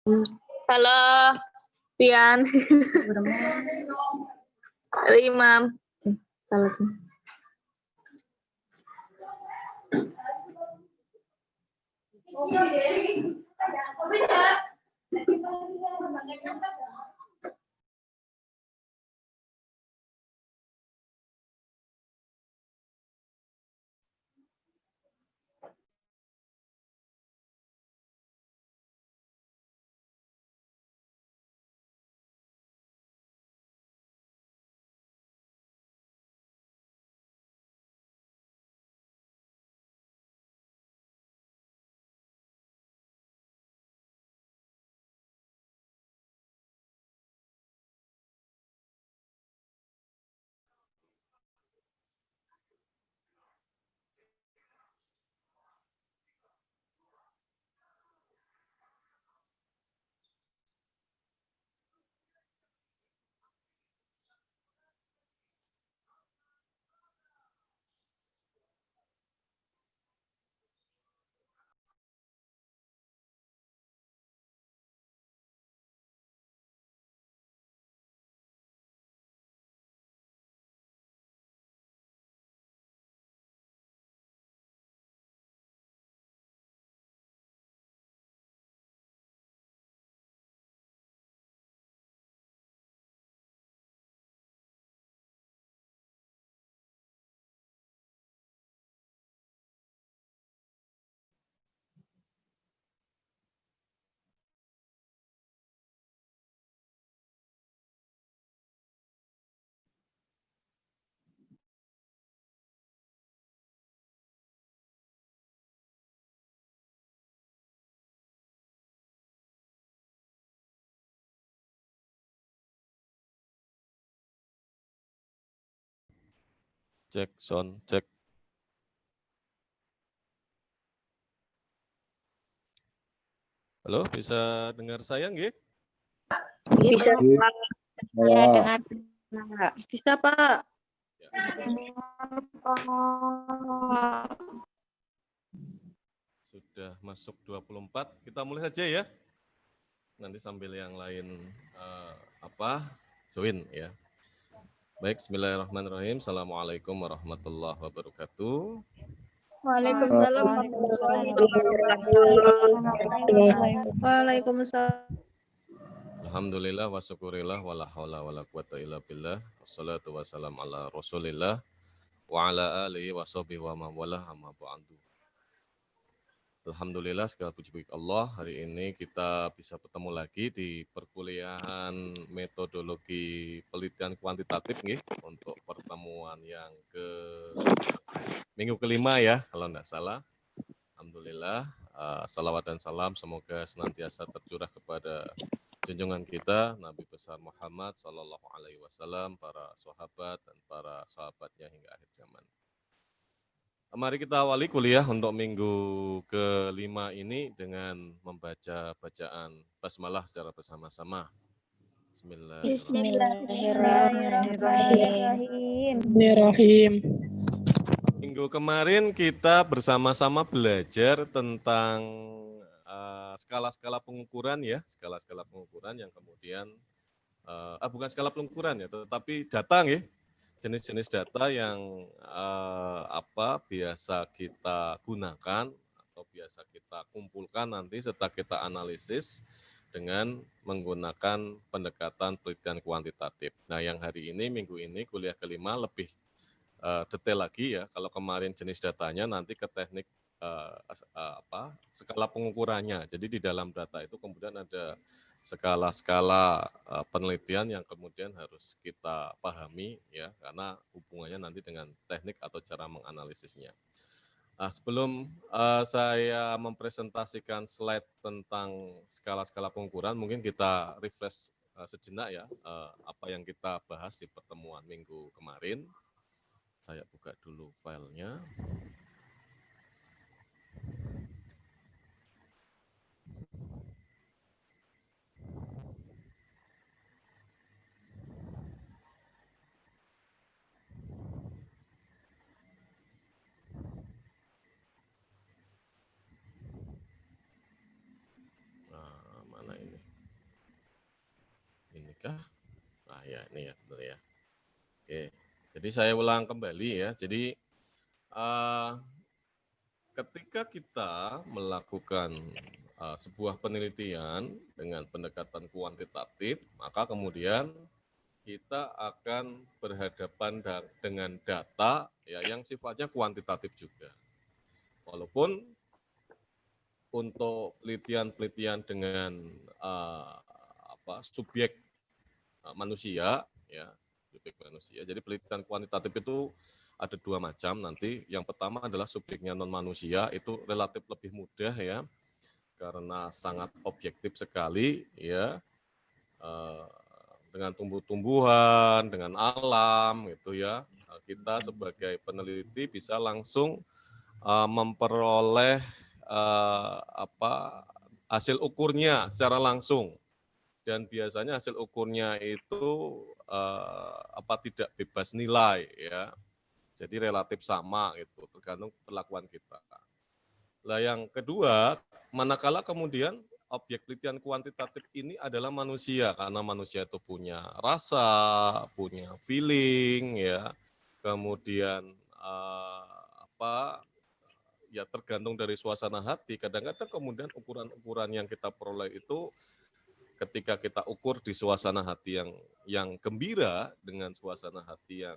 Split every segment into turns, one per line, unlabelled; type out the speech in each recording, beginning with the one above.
Halo, Tian. Halo, Imam. Salah sih.
Cek sound, cek. Halo, bisa dengar saya nggih?
Bisa.
Ya, dengar.
Bisa, Pak.
Sudah masuk 24, kita mulai saja ya. Nanti sambil yang lain join ya. Baik, bismillahirrahmanirrahim. Assalamualaikum warahmatullahi wabarakatuh.
Waalaikumsalam warahmatullahi wabarakatuh.
Waalaikumsalam.
Alhamdulillah wa syukurillah wa la haula wa la quwata illa billah. Wassalatu wassalam ala Rasulillah wa ala alihi wa sahbihi wa man wala amma ba'du. Alhamdulillah segala puji bagi Allah, hari ini kita bisa bertemu lagi di perkuliahan metodologi penelitian kuantitatif nih, untuk pertemuan yang minggu kelima ya kalau tidak salah. Alhamdulillah, salawat dan salam semoga senantiasa tercurah kepada junjungan kita Nabi besar Muhammad Sallallahu Alaihi Wasallam, para sahabat dan para sahabatnya hingga akhir zaman. Mari kita awali kuliah untuk minggu kelima ini dengan membaca bacaan basmalah secara bersama-sama.
Bismillahirrahmanirrahim.
Minggu kemarin kita bersama-sama belajar tentang skala-skala pengukuran ya, skala-skala pengukuran yang kemudian bukan skala pengukuran ya, tetapi data ya, jenis-jenis data yang biasa kita gunakan atau biasa kita kumpulkan nanti setelah kita analisis dengan menggunakan pendekatan penelitian kuantitatif. Nah, yang hari ini, minggu ini, kuliah kelima lebih detail lagi ya. Kalau kemarin jenis datanya, nanti ke teknik skala pengukurannya. Jadi di dalam data itu kemudian ada skala-skala penelitian yang kemudian harus kita pahami ya, karena hubungannya nanti dengan teknik atau cara menganalisisnya. Nah, sebelum saya mempresentasikan slide tentang skala-skala pengukuran, mungkin kita refresh sejenak ya, apa yang kita bahas di pertemuan minggu kemarin. Saya buka dulu filenya. Nah, mana ini? Inikah? Nah ya, ini ya, benar ya. Oke, jadi saya ulang kembali ya. Jadi ketika kita melakukan sebuah penelitian dengan pendekatan kuantitatif, maka kemudian kita akan berhadapan dengan data ya yang sifatnya kuantitatif juga. Walaupun untuk penelitian-penelitian dengan subjek manusia ya, subjek manusia. Jadi penelitian kuantitatif itu ada dua macam nanti. Yang pertama adalah subjeknya non manusia, itu relatif lebih mudah ya, karena sangat objektif sekali ya, dengan tumbuh-tumbuhan, dengan alam gitu ya. Kita sebagai peneliti bisa langsung memperoleh hasil ukurnya secara langsung, dan biasanya hasil ukurnya itu tidak bebas nilai ya, jadi relatif sama gitu, tergantung perlakuan kita. Nah yang kedua, manakala kemudian objek penelitian kuantitatif ini adalah manusia, karena manusia itu punya rasa, punya feeling ya, kemudian ya tergantung dari suasana hati. Kadang-kadang kemudian ukuran-ukuran yang kita peroleh itu ketika kita ukur di suasana hati yang gembira dengan suasana hati yang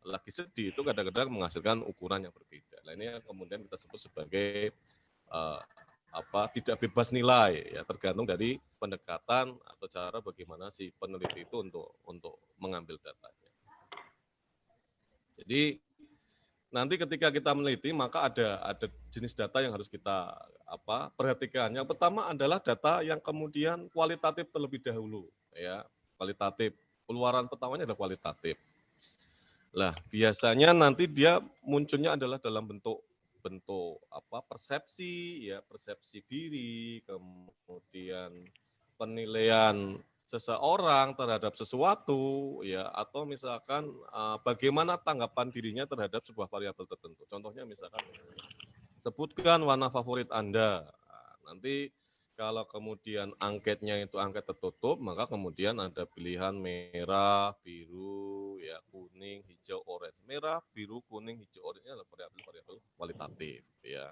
lagi sedih, itu kadang-kadang menghasilkan ukuran yang berbeda. Nah ini yang kemudian kita sebut sebagai tidak bebas nilai ya, tergantung dari pendekatan atau cara bagaimana si peneliti itu untuk mengambil datanya. Jadi nanti ketika kita meneliti maka ada jenis data yang harus kita perhatikan. Yang pertama adalah data yang kemudian kualitatif terlebih dahulu ya, kualitatif. Keluaran pertamanya adalah kualitatif. Lah, biasanya nanti dia munculnya adalah dalam bentuk persepsi ya, persepsi diri, kemudian penilaian seseorang terhadap sesuatu ya, atau misalkan bagaimana tanggapan dirinya terhadap sebuah variabel tertentu. Contohnya misalkan sebutkan warna favorit Anda. Nah, nanti kalau kemudian angketnya itu angket tertutup, maka kemudian ada pilihan merah, biru, ya kuning, hijau, orange. Merah, biru, kuning, hijau, orange adalah variabel kualitatif ya.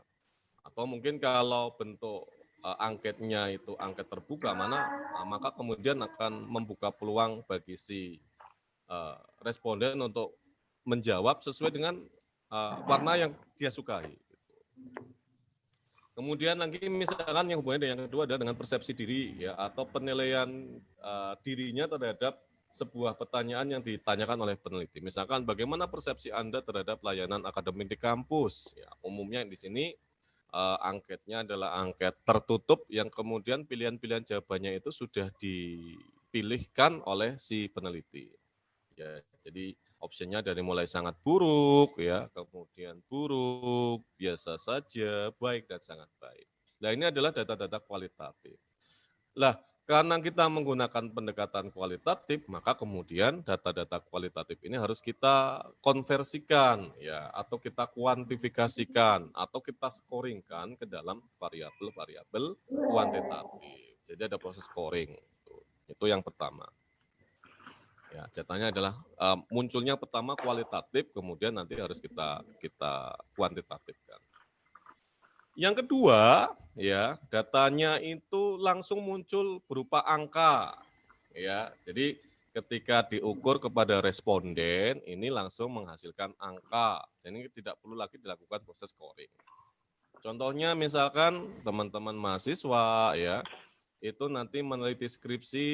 Atau mungkin kalau bentuk angketnya itu angket terbuka, maka kemudian akan membuka peluang bagi si responden untuk menjawab sesuai dengan warna yang dia sukai. Kemudian lagi misalkan yang hubungannya dengan yang kedua adalah dengan persepsi diri ya, atau penilaian dirinya terhadap sebuah pertanyaan yang ditanyakan oleh peneliti. Misalkan bagaimana persepsi Anda terhadap layanan akademik di kampus? Ya, umumnya di sini angketnya adalah angket tertutup yang kemudian pilihan-pilihan jawabannya itu sudah dipilihkan oleh si peneliti. Ya, jadi opsinya dari mulai sangat buruk ya, kemudian buruk, biasa saja, baik dan sangat baik. Nah, ini adalah data-data kualitatif. Lah, karena kita menggunakan pendekatan kualitatif, maka kemudian data-data kualitatif ini harus kita konversikan ya, atau kita kuantifikasikan, atau kita scoringkan ke dalam variabel-variabel kuantitatif. Jadi ada proses scoring. Itu yang pertama. Ya, datanya adalah munculnya pertama kualitatif, kemudian nanti harus kita kuantitatifkan. Yang kedua, ya, datanya itu langsung muncul berupa angka. Ya, jadi ketika diukur kepada responden, ini langsung menghasilkan angka. Jadi tidak perlu lagi dilakukan proses scoring. Contohnya misalkan teman-teman mahasiswa ya, itu nanti meneliti skripsi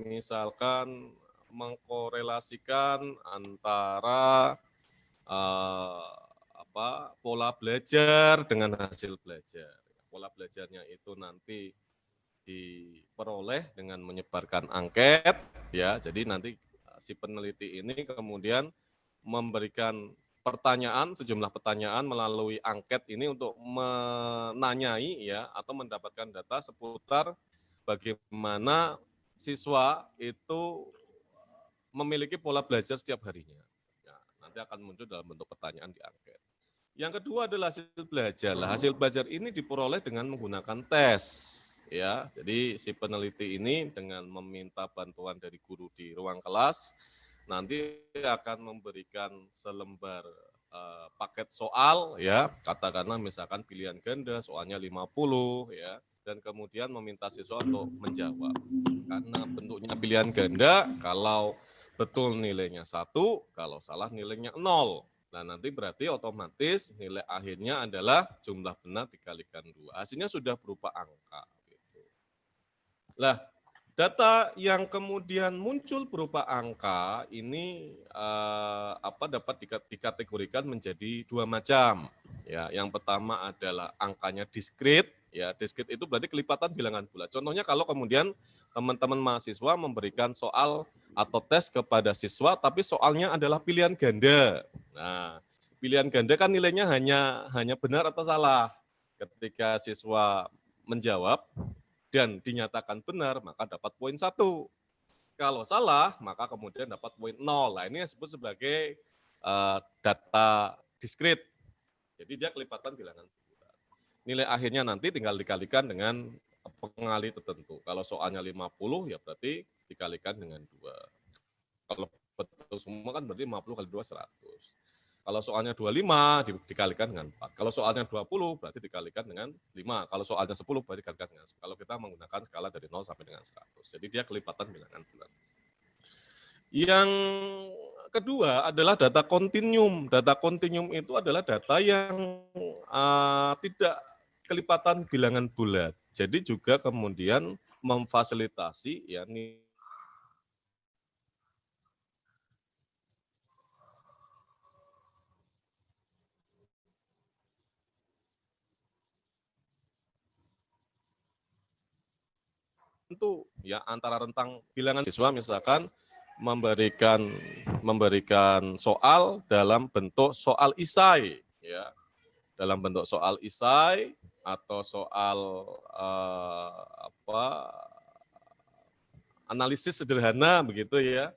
misalkan mengkorelasikan antara pola belajar dengan hasil belajar. Pola belajarnya itu nanti diperoleh dengan menyebarkan angket ya. Jadi nanti si peneliti ini kemudian memberikan sejumlah pertanyaan melalui angket ini untuk menanyai ya, atau mendapatkan data seputar bagaimana siswa itu memiliki pola belajar setiap harinya. Ya, nanti akan muncul dalam bentuk pertanyaan di angket. Yang kedua adalah hasil belajar. Lah, hasil belajar ini diperoleh dengan menggunakan tes. Ya, jadi si peneliti ini dengan meminta bantuan dari guru di ruang kelas, nanti akan memberikan selembar paket soal, ya, katakanlah misalkan pilihan ganda, soalnya 50, ya, dan kemudian meminta siswa untuk menjawab. Karena bentuknya pilihan ganda, kalau betul nilainya 1, kalau salah nilainya 0. Nah, nanti berarti otomatis nilai akhirnya adalah jumlah benar dikalikan 2. Hasilnya sudah berupa angka. Gitu. Lah, data yang kemudian muncul berupa angka ini dapat dikategorikan menjadi 2 macam. Ya, yang pertama adalah angkanya diskrit. Ya, diskrit itu berarti kelipatan bilangan bulat. Contohnya kalau kemudian teman-teman mahasiswa memberikan soal atau tes kepada siswa, tapi soalnya adalah pilihan ganda. Nah, pilihan ganda kan nilainya hanya benar atau salah. Ketika siswa menjawab dan dinyatakan benar, maka dapat poin 1. Kalau salah, maka kemudian dapat poin 0. Nah, ini disebut sebagai data diskrit. Jadi dia kelipatan bilangan bulat. Nilai akhirnya nanti tinggal dikalikan dengan pengali tertentu. Kalau soalnya 50, ya berarti dikalikan dengan 2. Kalau betul semua kan berarti 50 kali 2, 100. Kalau soalnya 25 dikalikan dengan 4. Kalau soalnya 20 berarti dikalikan dengan 5. Kalau soalnya 10 berarti dikalikan dengan 10. Kalau kita menggunakan skala dari 0 sampai dengan 100. Jadi dia kelipatan bilangan bulat. Yang kedua adalah data kontinum. Data kontinum itu adalah data yang tidak kelipatan bilangan bulat. Jadi juga kemudian memfasilitasi ya tentu ya antara rentang bilangan siswa misalkan memberikan soal dalam bentuk soal isai ya. Dalam bentuk soal isai atau soal analisis sederhana begitu ya.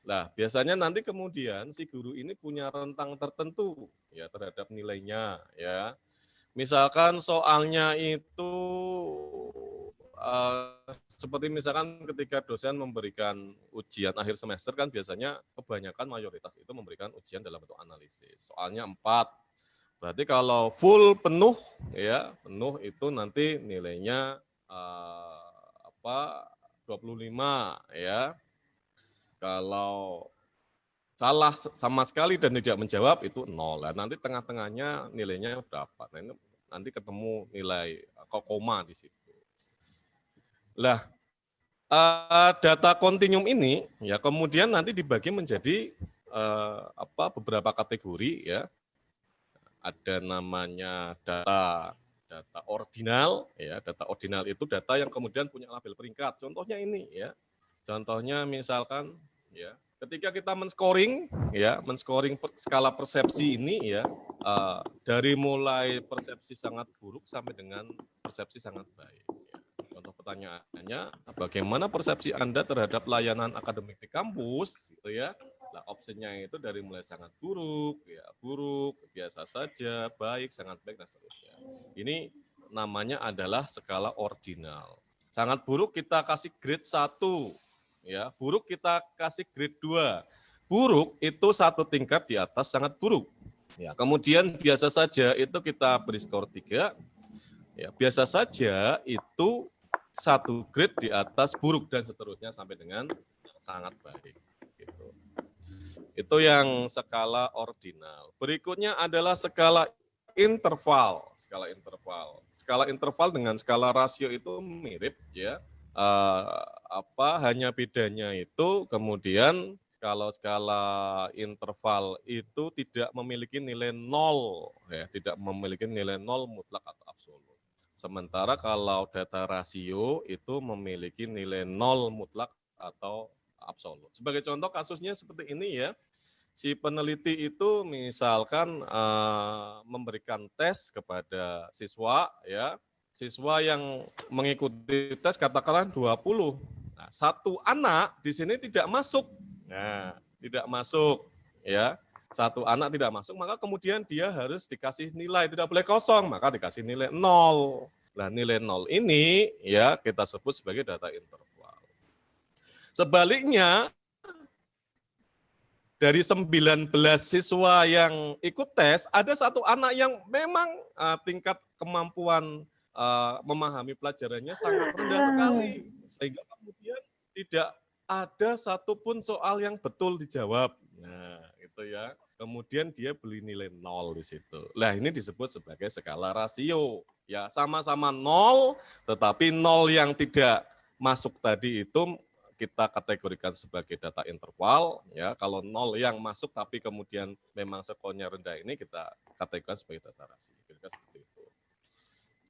Nah, biasanya nanti kemudian si guru ini punya rentang tertentu ya terhadap nilainya ya. Misalkan soalnya itu seperti misalkan ketika dosen memberikan ujian akhir semester kan biasanya kebanyakan mayoritas itu memberikan ujian dalam bentuk analisis. Soalnya 4. Berarti kalau full penuh ya, penuh itu nanti nilainya 25 ya. Kalau salah sama sekali dan tidak menjawab itu 0. Nah, nanti tengah-tengahnya nilainya berapa? Nah, ini nanti ketemu nilai koma di situ. Lah, data kontinum ini ya kemudian nanti dibagi menjadi beberapa kategori ya. Ada namanya data ordinal ya. Data ordinal itu data yang kemudian punya label peringkat. Contohnya ini ya. Contohnya misalkan ya, ketika kita men-scoring skala persepsi ini ya, dari mulai persepsi sangat buruk sampai dengan persepsi sangat baik. Ya. Contoh pertanyaannya, bagaimana persepsi Anda terhadap layanan akademik di kampus? Gitu ya. Nah, opsinya itu dari mulai sangat buruk, ya buruk, biasa saja, baik, sangat baik, dan seterusnya. Ini namanya adalah skala ordinal. Sangat buruk kita kasih grade 1. Ya, buruk kita kasih grade 2. Buruk itu 1 tingkat di atas sangat buruk. Ya, kemudian biasa saja itu kita beri skor 3. Ya, biasa saja itu 1 grade di atas buruk dan seterusnya sampai dengan sangat baik. Gitu. Itu yang skala ordinal. Berikutnya adalah skala interval. Skala interval. Skala interval dengan skala rasio itu mirip ya. Hanya bedanya itu kemudian kalau skala interval itu tidak memiliki nilai 0 ya, tidak memiliki nilai 0 mutlak atau absolut. Sementara kalau data rasio itu memiliki nilai 0 mutlak atau absolut. Sebagai contoh kasusnya seperti ini ya. Si peneliti itu misalkan memberikan tes kepada siswa ya. Siswa yang mengikuti tes katakanlah 20. Nah, 1 anak di sini tidak masuk. Nah, tidak masuk ya. satu anak tidak masuk, maka kemudian dia harus dikasih nilai, tidak boleh kosong, maka dikasih nilai 0. Nah, nilai 0 ini ya kita sebut sebagai data interval. Sebaliknya, dari 19 siswa yang ikut tes, ada satu anak yang memang tingkat kemampuan memahami pelajarannya sangat rendah sekali. Sehingga kemudian tidak ada satupun soal yang betul dijawab. Nah, itu ya. Kemudian dia beli nilai 0 di situ. Nah, ini disebut sebagai skala rasio. Ya, sama-sama 0, tetapi 0 yang tidak masuk tadi itu kita kategorikan sebagai data interval. Ya, kalau 0 yang masuk tapi kemudian memang skornya rendah ini kita kategorikan sebagai data rasio. Kira-kira seperti itu.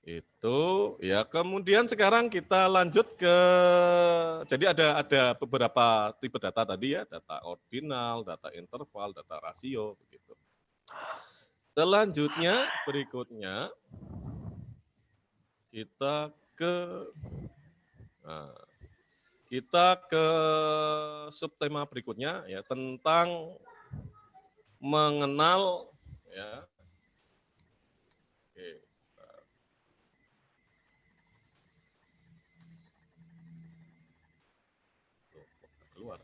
Itu ya, kemudian sekarang kita lanjut ke, jadi ada beberapa tipe data tadi ya, data ordinal, data interval, data rasio begitu. Selanjutnya berikutnya kita ke subtema berikutnya ya, tentang mengenal ya. Oke. Keluar.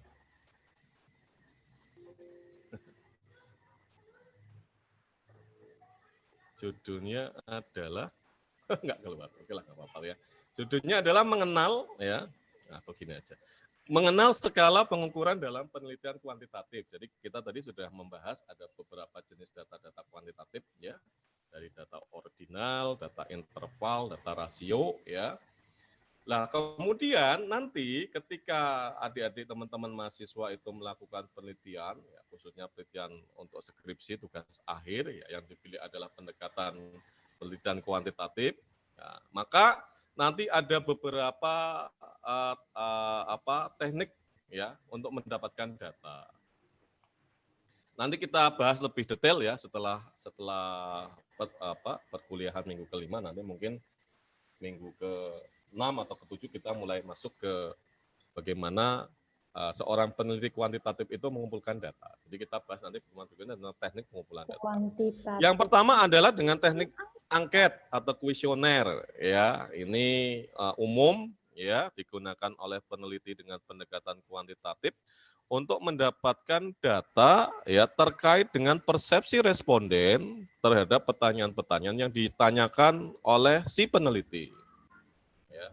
Judulnya adalah nggak keluar. Oke lah, nggak apa-apa ya. Judulnya adalah mengenal ya. Nah, begini aja. Mengenal skala pengukuran dalam penelitian kuantitatif. Jadi kita tadi sudah membahas ada beberapa jenis data-data kuantitatif ya. Dari data ordinal, data interval, data rasio ya. Nah, kemudian nanti ketika adik-adik teman-teman mahasiswa itu melakukan penelitian, ya, khususnya penelitian untuk skripsi tugas akhir, ya, yang dipilih adalah pendekatan penelitian kuantitatif, ya, maka nanti ada beberapa teknik ya untuk mendapatkan data. Nanti kita bahas lebih detail ya setelah perkuliahan minggu kelima, nanti mungkin minggu ke-6 atau ke-7 kita mulai masuk ke bagaimana seorang peneliti kuantitatif itu mengumpulkan data. Jadi kita bahas nanti pertemuan berikutnya tentang teknik pengumpulan data. Yang pertama adalah dengan teknik angket atau kuesioner ya. Ini umum ya, digunakan oleh peneliti dengan pendekatan kuantitatif untuk mendapatkan data ya terkait dengan persepsi responden terhadap pertanyaan-pertanyaan yang ditanyakan oleh si peneliti. Ya.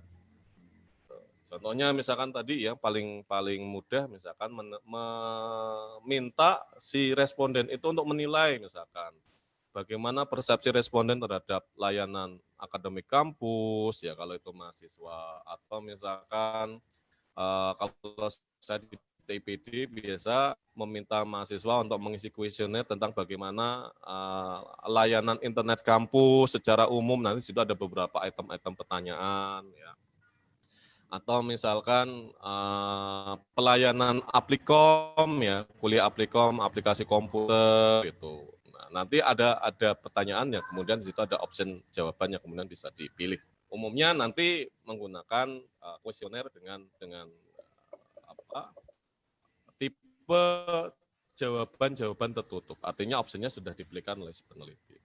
Contohnya misalkan tadi ya paling mudah misalkan meminta si responden itu untuk menilai misalkan bagaimana persepsi responden terhadap layanan akademik kampus ya kalau itu mahasiswa, atau misalkan kalau saya di TPD biasa meminta mahasiswa untuk mengisi kuesioner tentang bagaimana layanan internet kampus secara umum, nanti situ ada beberapa item-item pertanyaan ya. Atau misalkan pelayanan Aplikom ya, kuliah Aplikom, aplikasi komputer gitu. Nah, nanti ada pertanyaan ya, kemudian di situ ada option jawabannya kemudian bisa dipilih. Umumnya nanti menggunakan kuesioner dengan tipe jawaban tertutup, artinya opsinya sudah diberikan oleh si peneliti.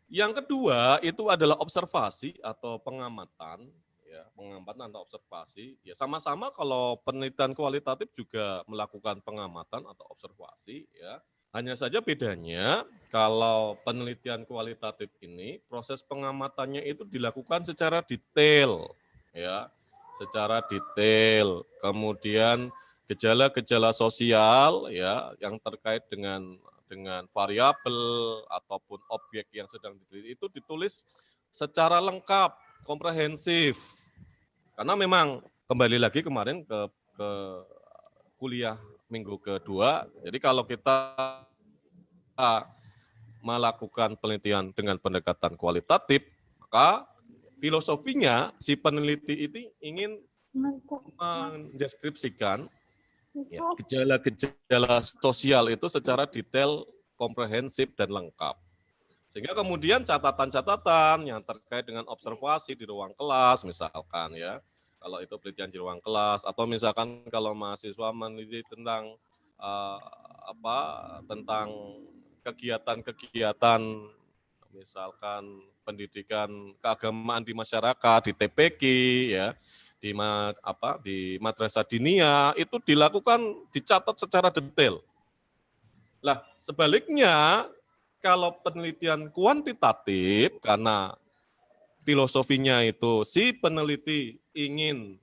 Yang kedua itu adalah observasi atau pengamatan, ya, pengamatan atau observasi. Ya sama-sama kalau penelitian kualitatif juga melakukan pengamatan atau observasi, ya. Hanya saja bedanya kalau penelitian kualitatif ini proses pengamatannya itu dilakukan secara detail, ya, secara detail. Kemudian gejala-gejala sosial ya yang terkait dengan variabel ataupun objek yang sedang diteliti itu ditulis secara lengkap, komprehensif. Karena memang kembali lagi kemarin ke kuliah minggu kedua, jadi kalau kita melakukan penelitian dengan pendekatan kualitatif, maka filosofinya si peneliti itu ingin mendeskripsikan ya, gejala-gejala sosial itu secara detail, komprehensif, dan lengkap. Sehingga kemudian catatan-catatan yang terkait dengan observasi di ruang kelas, misalkan ya, kalau itu penelitian di ruang kelas, atau misalkan kalau mahasiswa meneliti tentang tentang kegiatan-kegiatan misalkan pendidikan keagamaan di masyarakat, di TPQ ya, di madrasah diniyah itu dilakukan, dicatat secara detail. Lah, sebaliknya kalau penelitian kuantitatif, karena filosofinya itu si peneliti ingin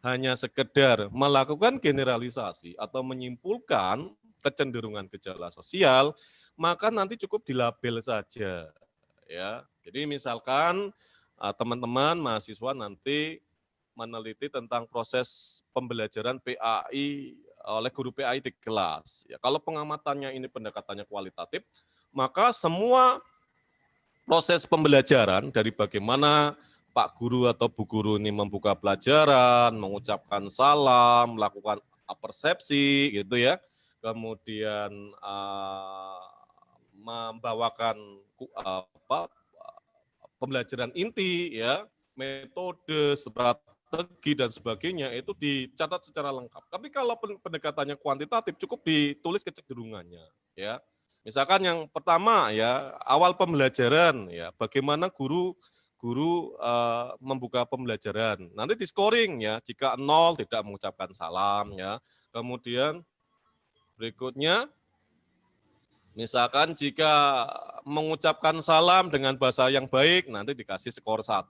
hanya sekedar melakukan generalisasi atau menyimpulkan kecenderungan gejala sosial, maka nanti cukup dilabel saja. Ya, jadi misalkan teman-teman mahasiswa nanti meneliti tentang proses pembelajaran PAI oleh guru PAI di kelas. Ya, kalau pengamatannya ini pendekatannya kualitatif, maka semua proses pembelajaran dari bagaimana Pak Guru atau Bu Guru ini membuka pelajaran, mengucapkan salam, melakukan persepsi gitu ya, kemudian membawakan pembelajaran inti ya, metode, strategi dan sebagainya itu dicatat secara lengkap. Tapi kalau pendekatannya kuantitatif cukup ditulis kecenderungannya ya. Misalkan yang pertama ya, awal pembelajaran ya, bagaimana guru membuka pembelajaran. Nanti di scoring ya, jika 0 tidak mengucapkan salam ya. Kemudian berikutnya misalkan jika mengucapkan salam dengan bahasa yang baik nanti dikasih skor 1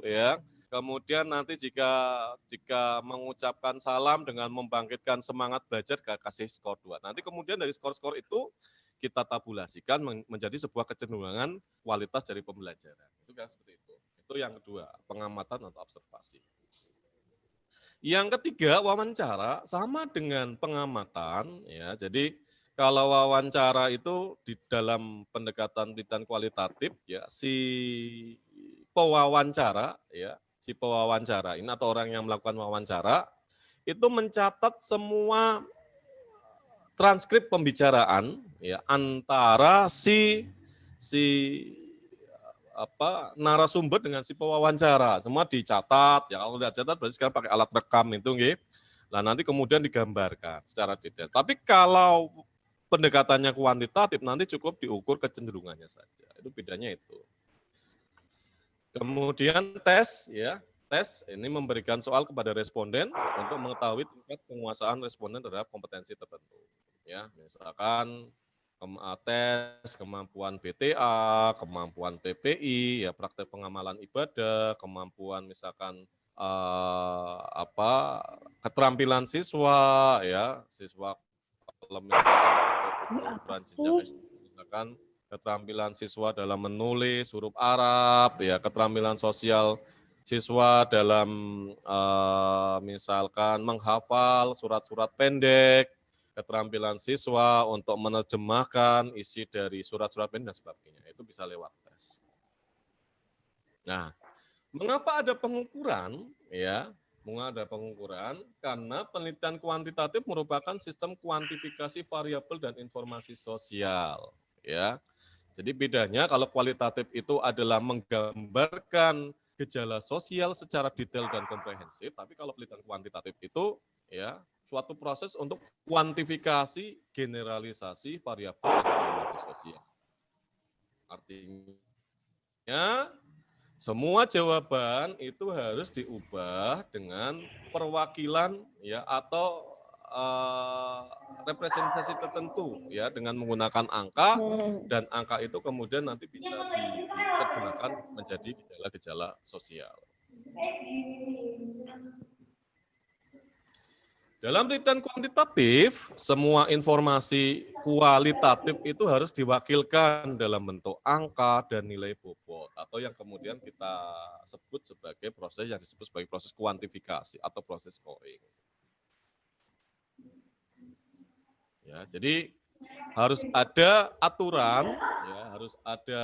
ya. Kemudian nanti jika mengucapkan salam dengan membangkitkan semangat belajar kasih skor 2. Nanti kemudian dari skor-skor itu kita tabulasikan menjadi sebuah kecenderungan kualitas dari pembelajaran. Itu kan seperti itu. Itu yang kedua, pengamatan atau observasi. Yang ketiga, wawancara sama dengan pengamatan ya. Jadi kalau wawancara itu di dalam pendekatan penelitian kualitatif ya, si pewawancara ya, si pewawancara ini atau orang yang melakukan wawancara itu mencatat semua transkrip pembicaraan ya antara si narasumber dengan si pewawancara, semua dicatat ya. Kalau tidak catat berarti sekarang pakai alat rekam itu nggih. Nah, nanti kemudian digambarkan secara detail. Tapi kalau pendekatannya kuantitatif nanti cukup diukur kecenderungannya saja. Itu bedanya itu. Kemudian tes ya. Tes ini memberikan soal kepada responden untuk mengetahui tingkat penguasaan responden terhadap kompetensi tertentu. Ya, misalkan tes kemampuan BTA, kemampuan PPI, ya praktek pengamalan ibadah, kemampuan misalkan keterampilan siswa, ya siswa kalau misalkan misalkan keterampilan siswa dalam menulis huruf Arab, ya keterampilan sosial siswa dalam misalkan menghafal surat-surat pendek, keterampilan siswa untuk menerjemahkan isi dari surat-surat pendek dan sebagainya. Itu bisa lewat tes. Nah, mengapa ada pengukuran? Ya, mengapa ada pengukuran? Karena penelitian kuantitatif merupakan sistem kuantifikasi variabel dan informasi sosial. Ya, jadi bedanya kalau kualitatif itu adalah menggambarkan gejala sosial secara detail dan komprehensif, tapi kalau penelitian kuantitatif itu ya suatu proses untuk kuantifikasi generalisasi variabel dan informasi sosial. Artinya semua jawaban itu harus diubah dengan perwakilan ya atau representasi tertentu ya dengan menggunakan angka, dan angka itu kemudian nanti bisa diterjemahkan menjadi gejala-gejala sosial. Dalam penelitian kuantitatif, semua informasi kualitatif itu harus diwakilkan dalam bentuk angka dan nilai bobot, atau yang kemudian kita sebut sebagai proses yang disebut sebagai proses kuantifikasi atau proses scoring. Ya, jadi harus ada aturan, ya, harus ada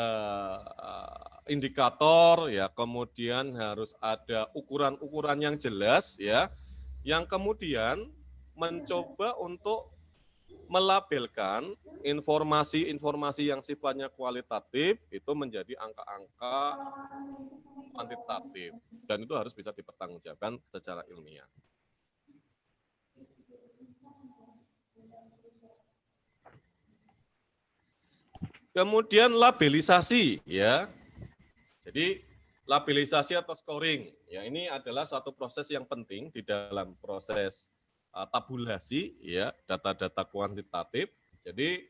indikator, ya, kemudian harus ada ukuran-ukuran yang jelas, ya, yang kemudian mencoba untuk melabelkan informasi-informasi yang sifatnya kualitatif itu menjadi angka-angka kuantitatif, dan itu harus bisa dipertanggungjawabkan secara ilmiah. Kemudian labelisasi, ya. Jadi labelisasi atau scoring, ya ini adalah suatu proses yang penting di dalam proses tabulasi, ya data-data kuantitatif. Jadi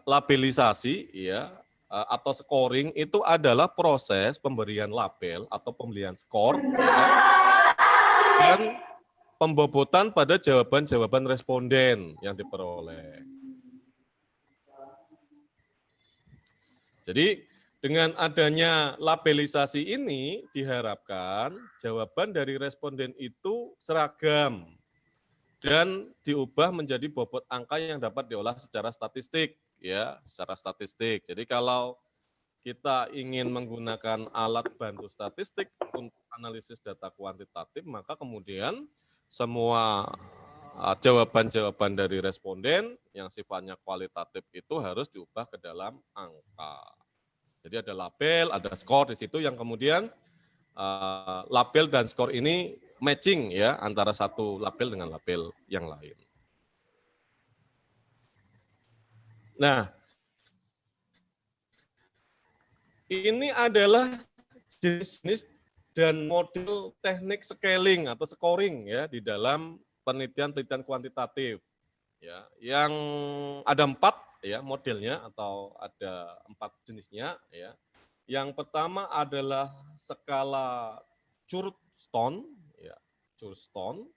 labelisasi, ya atau scoring itu adalah proses pemberian label atau pemberian skor, ya, dan pembobotan pada jawaban-jawaban responden yang diperoleh. Jadi dengan adanya labelisasi ini diharapkan jawaban dari responden itu seragam dan diubah menjadi bobot angka yang dapat diolah secara statistik, ya, secara statistik. Jadi kalau kita ingin menggunakan alat bantu statistik untuk analisis data kuantitatif, maka kemudian semua jawaban-jawaban dari responden yang sifatnya kualitatif itu harus diubah ke dalam angka. Jadi ada label, ada skor di situ yang kemudian label dan skor ini matching, ya, antara satu label dengan label yang lain. Nah, ini adalah jenis-jenis dan model teknik scaling atau scoring, ya, di dalam penelitian kuantitatif, ya, yang ada 4, ya, modelnya atau ada 4 jenisnya, ya. Yang pertama adalah skala Churchstone, ya, Churchstone,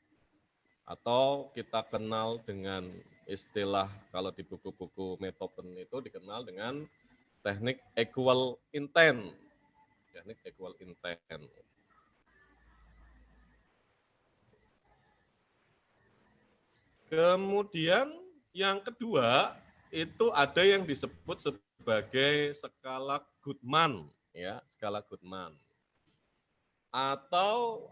atau kita kenal dengan istilah kalau di buku-buku Metopen itu dikenal dengan teknik equal intent. Teknik equal intent. Kemudian yang kedua itu ada yang disebut sebagai skala Goodman, ya, skala Goodman. Atau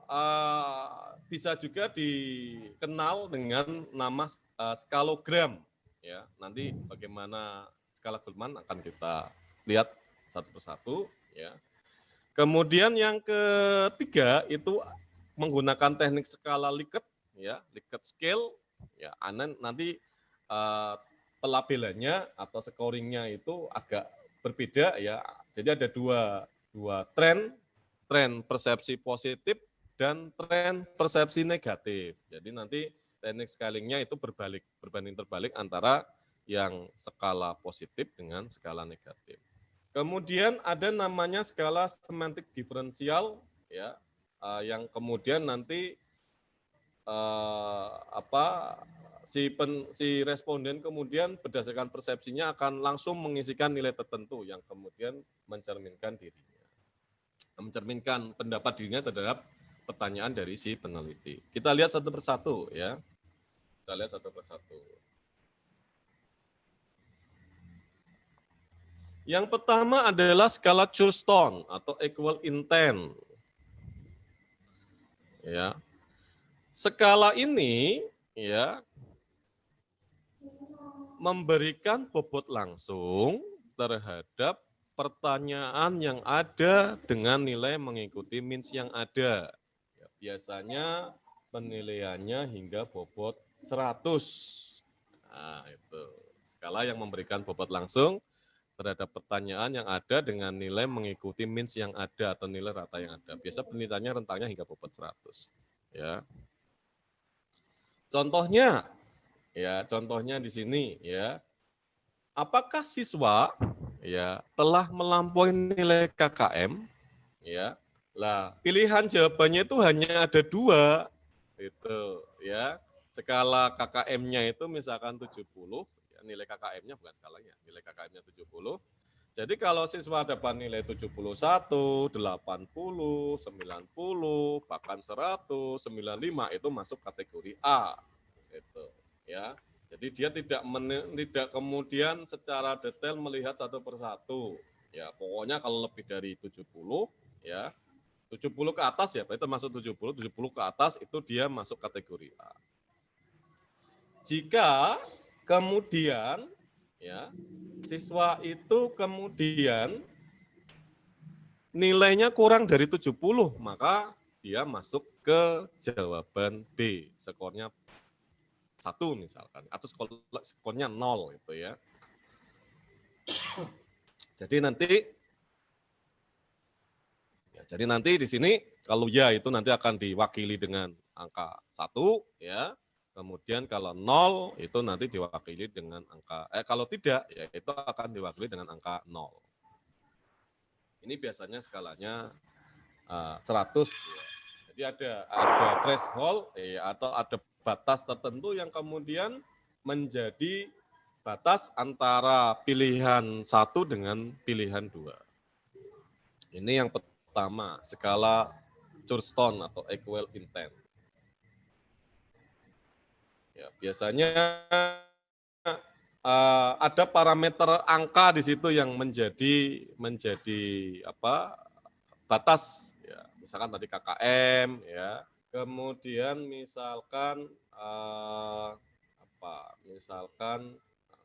bisa juga dikenal dengan nama skalogram, ya. Nanti bagaimana skala Goodman akan kita lihat satu persatu, ya. Kemudian yang ketiga itu menggunakan teknik skala Likert, ya, Likert scale, ya. Nanti pelabelannya atau scoringnya itu agak berbeda, ya. Jadi ada dua tren persepsi positif dan tren persepsi negatif. Jadi nanti teknik scalingnya itu berbanding terbalik antara yang skala positif dengan skala negatif. Kemudian ada namanya skala semantik diferensial, ya, yang kemudian nanti si responden kemudian berdasarkan persepsinya akan langsung mengisikan nilai tertentu yang kemudian mencerminkan dirinya, mencerminkan pendapat dirinya terhadap pertanyaan dari si peneliti. Kita lihat satu persatu, ya. Kita lihat satu persatu. Yang pertama adalah skala Churchstone atau equal intent. Ya. Skala ini, ya, memberikan bobot langsung terhadap pertanyaan yang ada dengan nilai mengikuti means yang ada. Ya, biasanya penilaiannya hingga bobot 100. Nah, itu skala yang memberikan bobot langsung terhadap pertanyaan yang ada dengan nilai mengikuti means yang ada atau nilai rata yang ada. Biasa penelitiannya rentangnya hingga bobot 100. Ya. Contohnya, ya, contohnya di sini, ya. Apakah siswa, ya, telah melampaui nilai KKM, ya? Lah, pilihan jawabannya itu hanya ada 2, itu, ya. Skala KKM-nya itu misalkan 70, ya, nilai KKM-nya bukan skalanya, nilai KKM-nya 70. Jadi kalau siswa dapat nilai 71, 80, 90, bahkan 100, 95 itu masuk kategori A. Itu, ya. Jadi dia tidak kemudian secara detail melihat satu persatu. Ya, pokoknya kalau lebih dari 70, ya. 70 ke atas, ya, berarti termasuk 70 ke atas itu dia masuk kategori A. Jika kemudian, ya, siswa itu kemudian nilainya kurang dari 70, maka dia masuk ke jawaban B, skornya 1 misalkan, atau skornya 0 itu, ya. Jadi nanti di sini kalau ya itu nanti akan diwakili dengan angka 1 ya. Kemudian kalau 0 itu nanti diwakili dengan angka kalau tidak ya itu akan diwakili dengan angka 0. Ini biasanya skalanya 100 ya. Jadi ada threshold atau ada batas tertentu yang kemudian menjadi batas antara pilihan 1 dengan pilihan 2. Ini yang pertama, skala Thurston atau equal intent. Ya, biasanya ada parameter angka di situ yang menjadi batas ya. Misalkan tadi KKM ya. Kemudian misalkan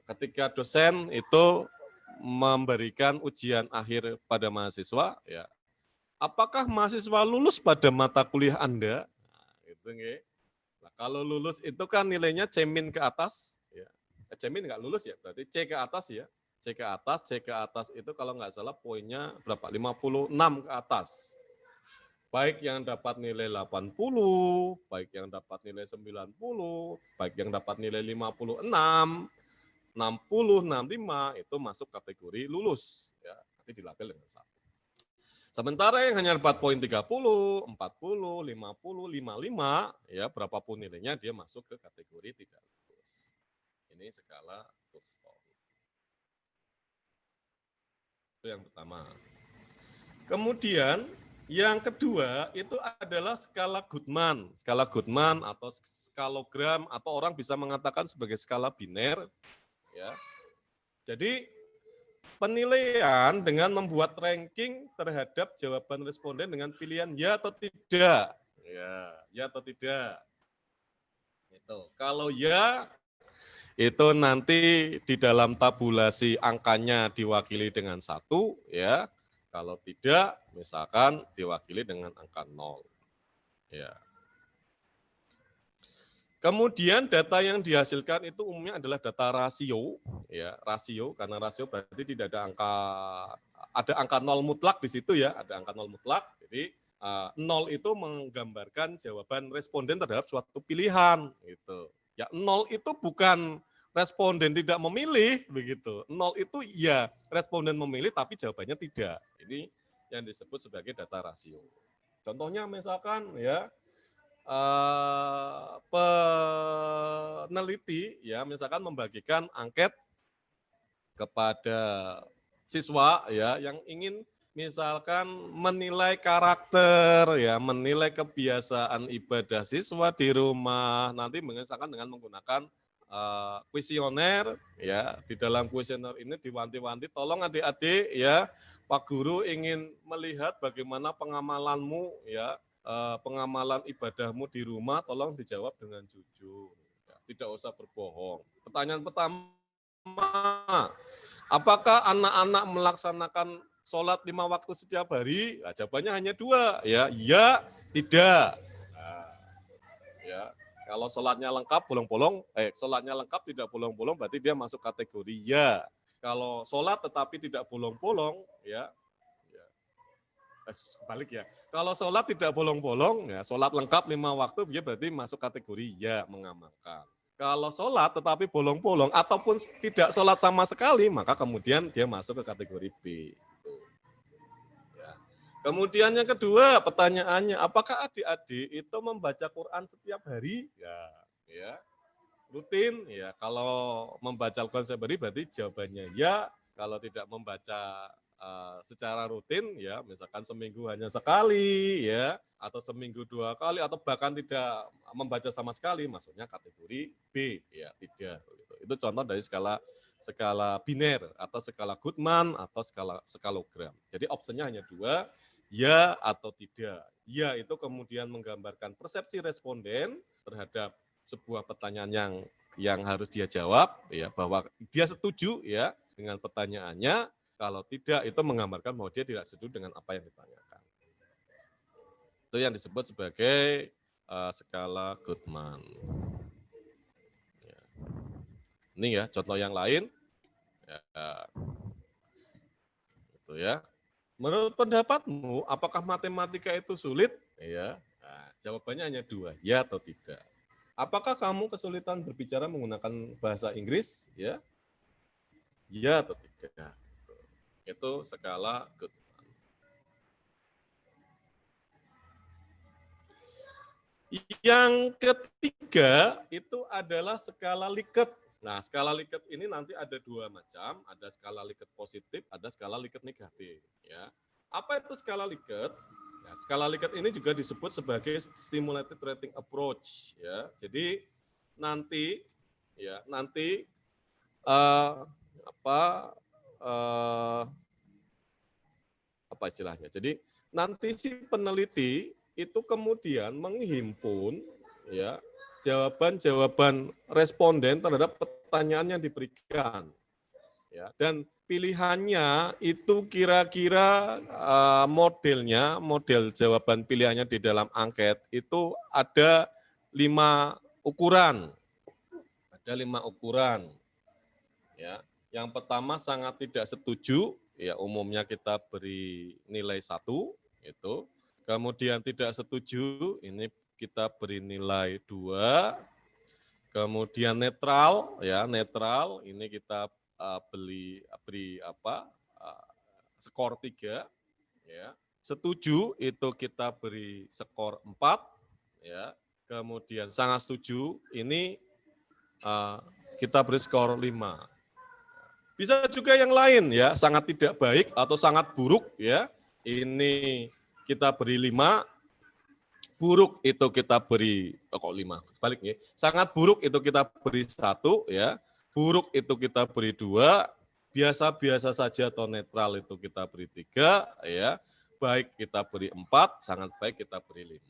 ketika dosen itu memberikan ujian akhir pada mahasiswa ya. Apakah mahasiswa lulus pada mata kuliah Anda? Nah, itu nggih. Nah, kalau lulus itu kan nilainya C- ke atas ya. C- nggak lulus ya, berarti C ke atas ya. C ke atas itu kalau nggak salah poinnya berapa? 56 ke atas. Baik yang dapat nilai 80, baik yang dapat nilai 90, baik yang dapat nilai 56, 60, 65 itu masuk kategori lulus ya. Nanti dilabel dengan 1. Sementara yang hanya dapat poin 30, 40, 50, 55 ya berapapun nilainya dia masuk ke kategori tidak lulus. Ini skala Thurston. Itu yang pertama. Kemudian yang kedua itu adalah skala Goodman. Skala Goodman atau skalogram atau orang bisa mengatakan sebagai skala biner ya. Jadi penilaian dengan membuat ranking terhadap jawaban responden dengan pilihan ya atau tidak. Ya atau tidak. Itu. Kalau ya itu nanti di dalam tabulasi angkanya diwakili dengan 1 ya. Kalau tidak misalkan diwakili dengan angka 0. Ya. Kemudian data yang dihasilkan itu umumnya adalah data rasio, ya rasio karena rasio berarti tidak ada angka 0 mutlak di situ ya, ada angka 0 mutlak. Jadi 0 itu menggambarkan jawaban responden terhadap suatu pilihan, gitu. Ya 0 itu bukan responden tidak memilih, begitu. 0 itu ya responden memilih tapi jawabannya tidak. Ini yang disebut sebagai data rasio. Contohnya misalkan ya. Peneliti ya misalkan membagikan angket kepada siswa ya yang ingin misalkan menilai karakter ya, menilai kebiasaan ibadah siswa di rumah, nanti misalkan dengan menggunakan kuesioner ya. Di dalam kuesioner ini diwanti-wanti tolong adik-adik ya, Pak Guru ingin melihat bagaimana pengamalanmu ya. Pengamalan ibadahmu di rumah tolong dijawab dengan jujur. Ya, tidak usah berbohong. Pertanyaan pertama, apakah anak-anak melaksanakan sholat 5 waktu setiap hari? Nah, jawabannya hanya 2. Ya, iya, tidak. Nah, ya, kalau sholatnya lengkap bolong-bolong, sholatnya lengkap tidak bolong-bolong berarti dia masuk kategori ya. Kalau sholat tetapi tidak bolong-bolong, ya balik ya. Kalau sholat tidak bolong-bolong, ya sholat lengkap 5 waktu, dia berarti masuk kategori ya mengamalkan. Kalau sholat tetapi bolong-bolong ataupun tidak sholat sama sekali, maka kemudian dia masuk ke kategori B. Ya. Kemudian yang kedua, pertanyaannya, apakah adik-adik itu membaca Quran setiap hari? Ya, rutin. Ya, kalau membaca Quran setiap hari berarti jawabannya ya. Kalau tidak membaca secara rutin ya misalkan seminggu hanya sekali ya atau seminggu 2 kali atau bahkan tidak membaca sama sekali masuknya kategori B ya tidak itu contoh dari skala biner atau skala Goodman atau skalogram. Jadi opsinya hanya 2 ya atau tidak. Ya itu kemudian menggambarkan persepsi responden terhadap sebuah pertanyaan yang harus dia jawab ya bahwa dia setuju ya dengan pertanyaannya. Kalau tidak, itu menggambarkan bahwa dia tidak setuju dengan apa yang ditanyakan. Itu yang disebut sebagai skala Goodman. Ya. Ini ya, contoh yang lain. Ya. gitu ya. Menurut pendapatmu, apakah matematika itu sulit? Ya, nah, jawabannya hanya dua, ya atau tidak. Apakah kamu kesulitan berbicara menggunakan bahasa Inggris? Ya, ya atau tidak. Itu skala Goodman. Yang ketiga itu adalah skala Likert. Nah, skala Likert ini nanti ada dua macam, ada skala Likert positif, ada skala Likert negatif. Ya, apa itu skala Likert? Nah, skala Likert ini juga disebut sebagai stimulated rating approach. Ya, jadi nanti eh, apa eh, apa istilahnya? Jadi nanti si peneliti itu kemudian menghimpun ya jawaban-jawaban responden terhadap pertanyaan yang diberikan ya, dan pilihannya itu kira-kira model jawaban pilihannya di dalam angket itu ada 5 ukuran. Ada 5 ukuran ya. Yang pertama sangat tidak setuju, ya umumnya kita beri nilai 1 itu. Kemudian tidak setuju, ini kita beri nilai 2. Kemudian netral, ya netral, ini kita beri skor 3. Ya. Setuju itu kita beri skor 4. Ya. Kemudian sangat setuju, ini kita beri skor 5. Bisa juga yang lain ya, sangat tidak baik atau sangat buruk ya. Ini kita beri 5, buruk itu kita beri kok 5, balik ya. Sangat buruk itu kita beri 1 ya. Buruk itu kita beri 2, biasa-biasa saja atau netral itu kita beri 3 ya. Baik kita beri 4, sangat baik kita beri 5.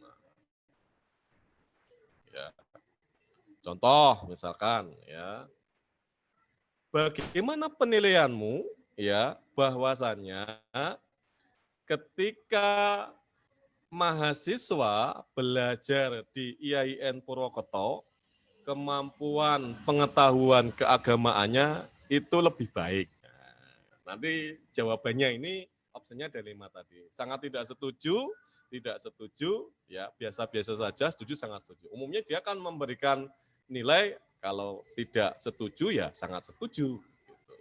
Ya. Contoh misalkan ya. Bagaimana penilaianmu ya bahwasannya ketika mahasiswa belajar di IAIN Purwokerto, kemampuan pengetahuan keagamaannya itu lebih baik. Nah, nanti jawabannya ini opsinya ada 5 tadi. Sangat tidak setuju, ya biasa-biasa saja, setuju, sangat setuju. Umumnya dia akan memberikan nilai kalau tidak setuju ya sangat setuju. Gitu.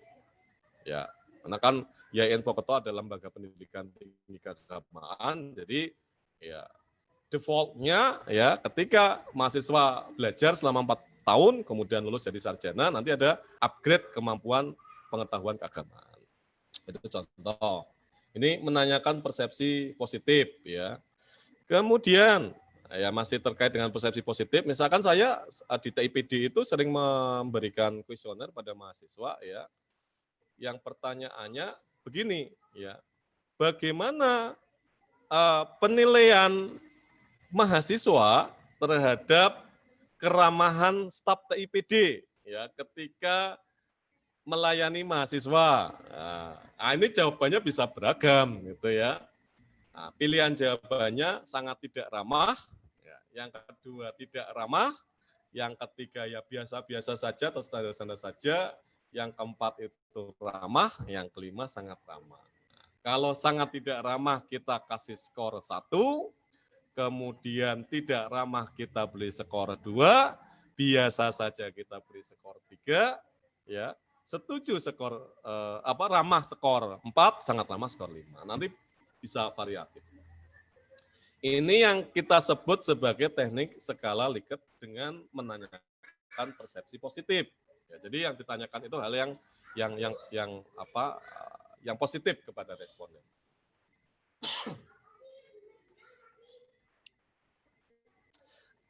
Ya, karena kan IAIN Purwokerto adalah lembaga pendidikan tinggi keagamaan, jadi ya default-nya ya ketika mahasiswa belajar selama 4 tahun kemudian lulus jadi sarjana, nanti ada upgrade kemampuan pengetahuan keagamaan. Itu contoh. Ini menanyakan persepsi positif ya. Kemudian ya masih terkait dengan persepsi positif, misalkan saya di TIPD itu sering memberikan kuesioner pada mahasiswa ya. Yang pertanyaannya begini ya. Bagaimana penilaian mahasiswa terhadap keramahan staf TIPD ya ketika melayani mahasiswa. Nah, ini jawabannya bisa beragam gitu ya. Nah, pilihan jawabannya sangat tidak ramah, ya. Yang kedua tidak ramah, yang ketiga ya biasa-biasa saja atau standar-standar saja, yang keempat itu ramah, yang kelima sangat ramah. Nah, kalau sangat tidak ramah kita kasih skor 1, kemudian tidak ramah kita beri skor 2, biasa saja kita beri skor 3, ya. Setuju skor ramah skor 4, sangat ramah skor 5. Nanti bisa variatif. Ini yang kita sebut sebagai teknik skala Likert dengan menanyakan persepsi positif. Ya, jadi yang ditanyakan itu hal yang positif kepada responden.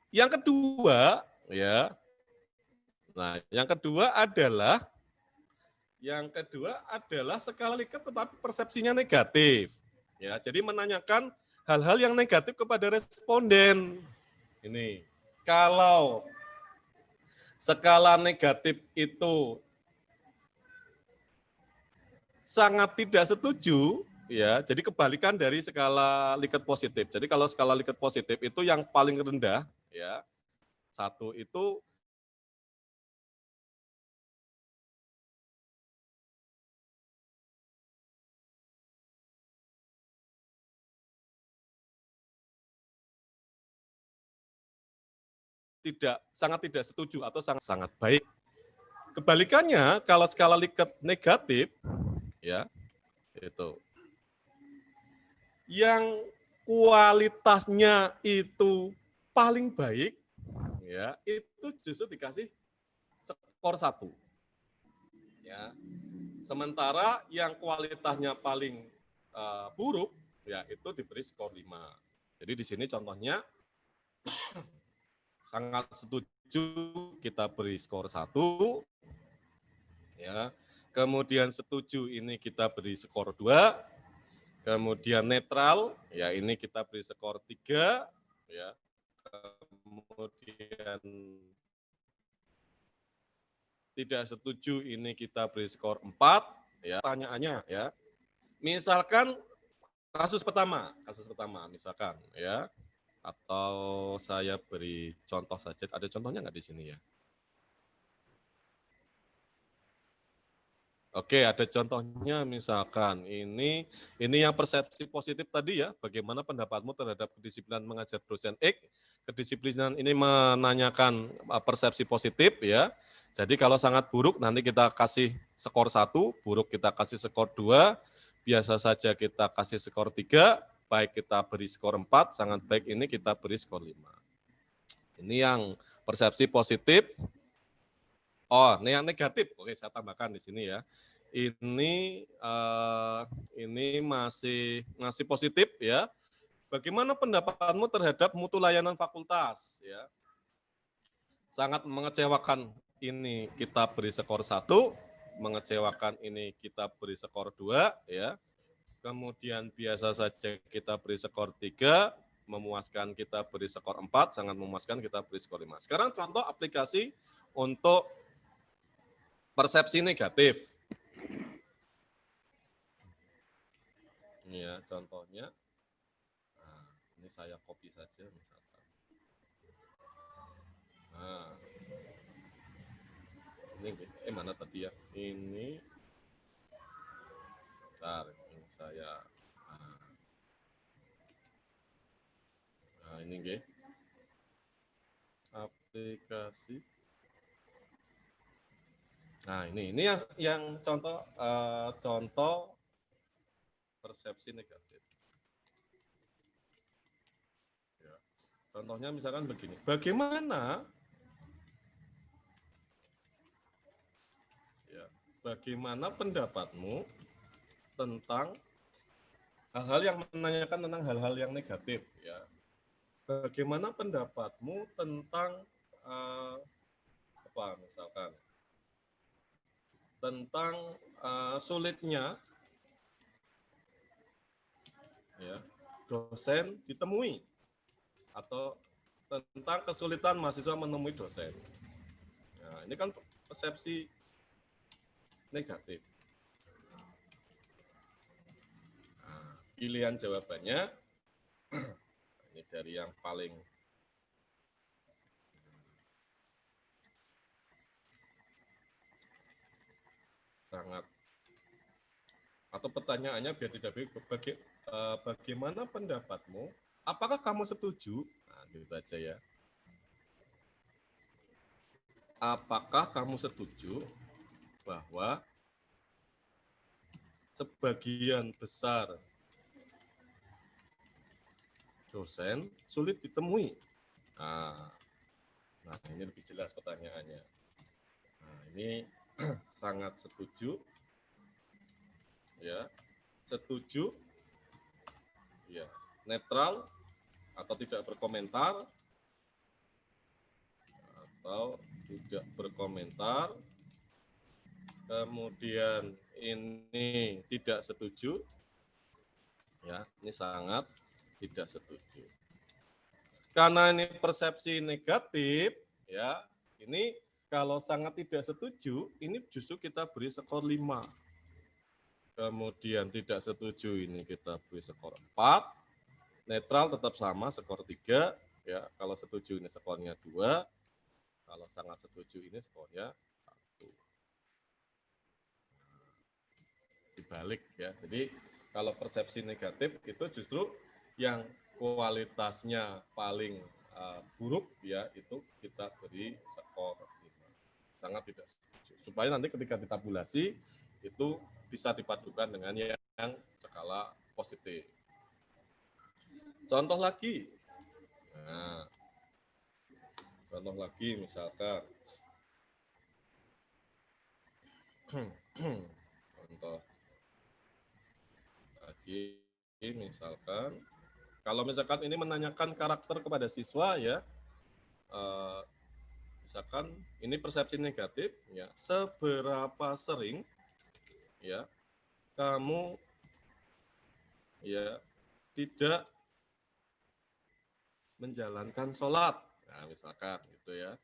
Yang kedua, ya. Nah, yang kedua adalah skala Likert tetapi persepsinya negatif. Ya, jadi menanyakan hal-hal yang negatif kepada responden. Ini, kalau skala negatif itu sangat tidak setuju, ya, jadi kebalikan dari skala Likert positif. Jadi kalau skala Likert positif itu yang paling rendah, ya, 1 itu sangat tidak setuju atau sangat baik. Kebalikannya, kalau skala Likert negatif, ya, itu yang kualitasnya itu paling baik, ya, itu justru dikasih skor 1. Ya. Sementara yang kualitasnya paling buruk, ya, itu diberi skor 5. Jadi di sini contohnya sangat setuju kita beri skor 1, ya. Kemudian setuju ini kita beri skor 2. Kemudian netral, ya ini kita beri skor 3, ya. Kemudian tidak setuju ini kita beri skor 4, ya. Pertanyaannya, ya. Misalkan kasus pertama misalkan, ya. Atau saya beri contoh saja, ada contohnya nggak di sini, ya? Oke, ada contohnya misalkan ini yang persepsi positif tadi, ya. Bagaimana pendapatmu terhadap kedisiplinan mengajar dosen X? Kedisiplinan ini menanyakan persepsi positif, ya. Jadi kalau sangat buruk nanti kita kasih skor 1, buruk kita kasih skor 2, biasa saja kita kasih skor 3, baik kita beri skor 4, sangat baik ini kita beri skor 5. Ini yang persepsi positif. Oh, ini yang negatif. Oke, saya tambahkan di sini, ya. Ini masih positif, ya. Bagaimana pendapatmu terhadap mutu layanan fakultas, ya? Sangat mengecewakan ini kita beri skor 1, mengecewakan ini kita beri skor 2, ya. Kemudian biasa saja kita beri skor 3, memuaskan kita beri skor 4, sangat memuaskan kita beri skor 5. Sekarang contoh aplikasi untuk persepsi negatif. Ini, ya, contohnya. Nah, ini saya copy saja misalkan. Nah, ini mana tadi, ya? Ini, bentar, ini saya. Nah, ini nggih. Aplikasi. Nah, ini yang contoh persepsi negatif. Ya. Contohnya misalkan begini. Bagaimana pendapatmu tentang hal-hal yang menanyakan tentang hal-hal yang negatif, ya. Bagaimana pendapatmu tentang misalkan tentang sulitnya, ya, dosen ditemui atau tentang kesulitan mahasiswa menemui dosen. Nah, ini kan persepsi negatif. Nah, pilihan jawabannya ini dari yang paling sangat, atau pertanyaannya biar tidak bingung, bagaimana pendapatmu? Apakah kamu setuju? Nah, gitu aja, ya. Apakah kamu setuju bahwa sebagian besar dosen sulit ditemui? Nah, ini lebih jelas pertanyaannya. Nah, ini sangat setuju, ya, setuju, ya, netral atau tidak berkomentar, atau tidak berkomentar. Kemudian ini tidak setuju, ya, ini sangat tidak setuju. Karena ini persepsi negatif, ya, ini kalau sangat tidak setuju, ini justru kita beri skor 5. Kemudian tidak setuju ini kita beri skor 4. Netral tetap sama, skor 3. Ya, kalau setuju ini skornya 2. Kalau sangat setuju ini skornya 1. Dibalik, ya. Jadi kalau persepsi negatif itu justru yang kualitasnya paling buruk ya, itu kita beri skor 5. Sangat tidak setuju. Supaya nanti ketika ditabulasi itu bisa dipadukan dengan yang skala positif. Contoh lagi. Nah, contoh lagi misalkan contoh lagi misalkan kalau misalkan ini menanyakan karakter kepada siswa ya, misalkan ini persepsi negatif ya, seberapa sering ya kamu ya tidak menjalankan sholat, nah misalkan gitu ya.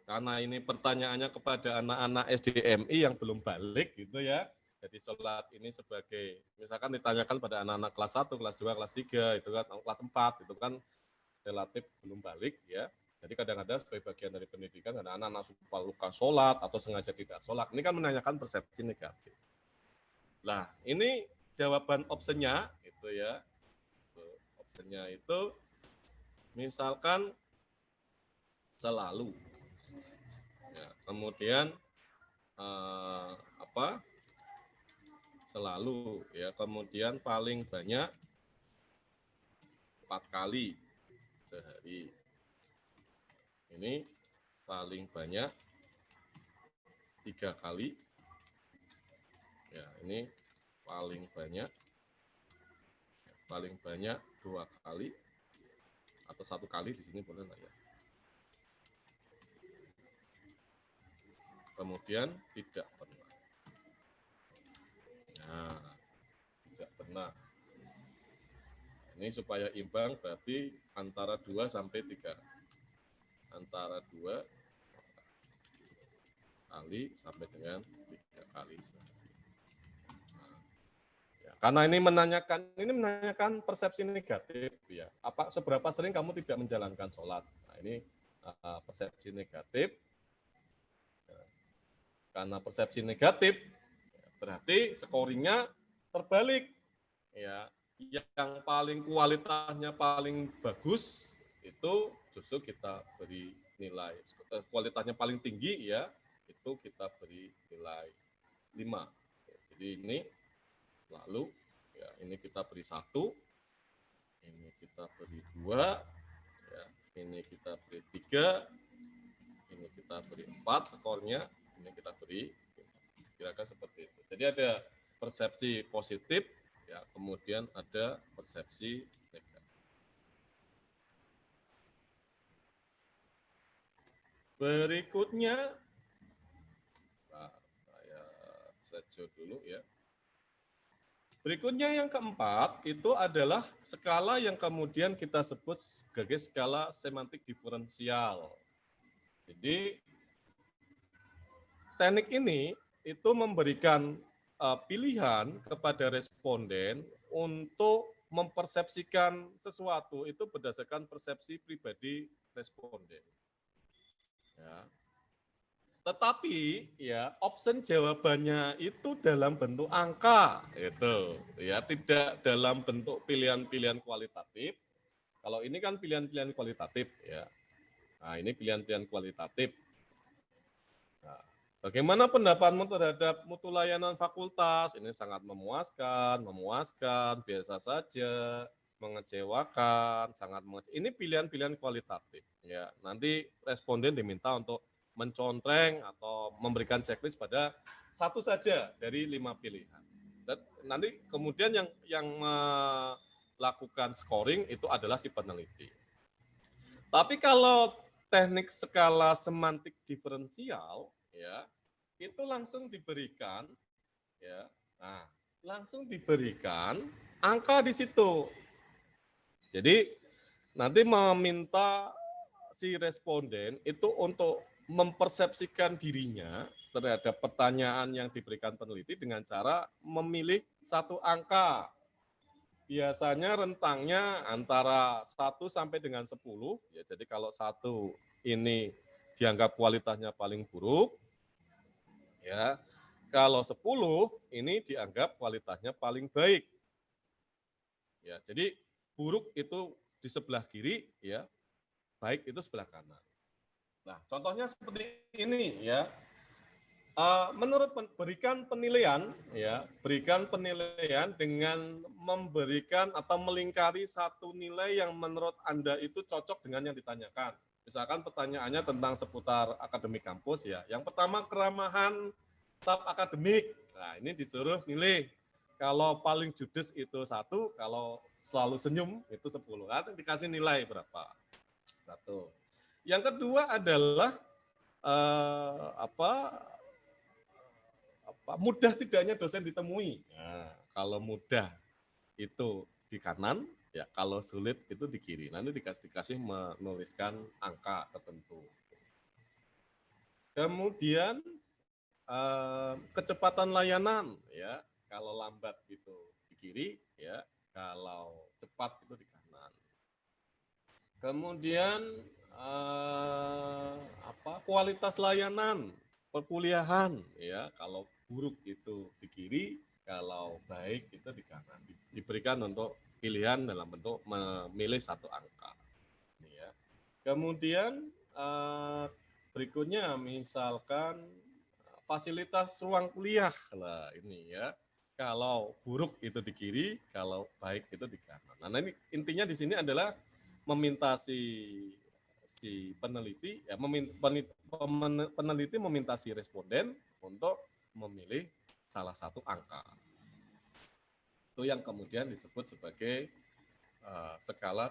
Karena ini pertanyaannya kepada anak-anak SDMI yang belum balik gitu ya. Jadi sholat ini sebagai, misalkan ditanyakan pada anak-anak kelas 1, kelas 2, kelas 3, itu kan kelas 4, itu kan relatif belum balik ya. Jadi kadang-kadang sebagai bagian dari pendidikan ada anak-anak lupa sholat atau sengaja tidak sholat. Ini kan menanyakan persepsi negatif. Nah, ini jawaban opsinya itu ya. Opsinya itu misalkan selalu. Ya, kemudian selalu ya, kemudian paling banyak 4 kali sehari. Ini paling banyak 3 kali. Ya, ini paling banyak 2 kali atau 1 kali di sini boleh lah ya. Kemudian tidak pernah. Nah, tidak pernah. Ini supaya imbang berarti antara 2 sampai 3. Antara 2 kali sampai dengan 3 kali. Nah, ya, karena ini menanyakan persepsi negatif ya. Seberapa sering kamu tidak menjalankan sholat? Nah, ini persepsi negatif. Karena persepsi negatif berarti scoringnya terbalik ya, yang paling kualitasnya paling bagus itu justru kita beri nilai, kualitasnya paling tinggi ya itu kita beri nilai 5. Jadi ini lalu ya, ini kita beri 1, ini kita beri 2 ya, ini kita beri 3, ini kita beri 4 skornya, ini kita beri, kira-kira seperti itu. Jadi ada persepsi positif, ya, kemudian ada persepsi negatif. Berikutnya, nah, saya slideshow dulu ya. Berikutnya yang keempat itu adalah skala yang kemudian kita sebut sebagai skala semantik diferensial. Jadi teknik ini itu memberikan pilihan kepada responden untuk mempersepsikan sesuatu itu berdasarkan persepsi pribadi responden. Ya. Tetapi ya option jawabannya itu dalam bentuk angka, itu ya, tidak dalam bentuk pilihan-pilihan kualitatif. Kalau ini kan pilihan-pilihan kualitatif ya. Nah, ini pilihan-pilihan kualitatif. Nah, bagaimana pendapatmu terhadap mutu layanan fakultas? Ini sangat memuaskan, biasa saja, mengecewakan, sangat mengecewakan. Ini pilihan-pilihan kualitatif. Ya, nanti responden diminta untuk mencontreng atau memberikan checklist pada satu saja dari 5 pilihan. Dan nanti kemudian yang melakukan scoring itu adalah si peneliti. Tapi kalau teknik skala semantik diferensial, ya, itu langsung diberikan, ya, nah, langsung diberikan angka di situ. Jadi nanti meminta si responden itu untuk mempersepsikan dirinya terhadap pertanyaan yang diberikan peneliti dengan cara memilih satu angka. Biasanya rentangnya antara 1 sampai dengan 10. Ya, jadi kalau 1 ini dianggap kualitasnya paling buruk, ya. Kalau 10 ini dianggap kualitasnya paling baik. Ya, jadi buruk itu di sebelah kiri, ya. baik itu sebelah kanan. Nah, contohnya seperti ini ya. Menurut berikan penilaian ya, berikan penilaian dengan memberikan atau melingkari satu nilai yang menurut Anda itu cocok dengan yang ditanyakan. Misalkan pertanyaannya tentang seputar akademik kampus ya. Yang pertama keramahan staf akademik. Nah, ini disuruh milih. Kalau paling judes itu 1, kalau selalu senyum itu 10. Nanti dikasih nilai berapa? 1. Yang kedua adalah mudah tidaknya dosen ditemui. Nah, kalau mudah itu di kanan, ya kalau sulit itu di kiri. Nanti dikasih menuliskan angka tertentu. Kemudian kecepatan layanan, ya kalau lambat itu di kiri, ya kalau cepat itu di kanan. Kemudian kualitas layanan perkuliahan, ya kalau buruk itu di kiri, kalau baik itu di kanan. Diberikan untuk pilihan dalam bentuk memilih satu angka. Ya. Kemudian berikutnya misalkan fasilitas ruang kuliah lah ini ya. Kalau buruk itu di kiri, kalau baik itu di kanan. Nah ini intinya di sini adalah meminta si peneliti ya peneliti meminta si responden untuk memilih salah satu angka. Itu yang kemudian disebut sebagai skala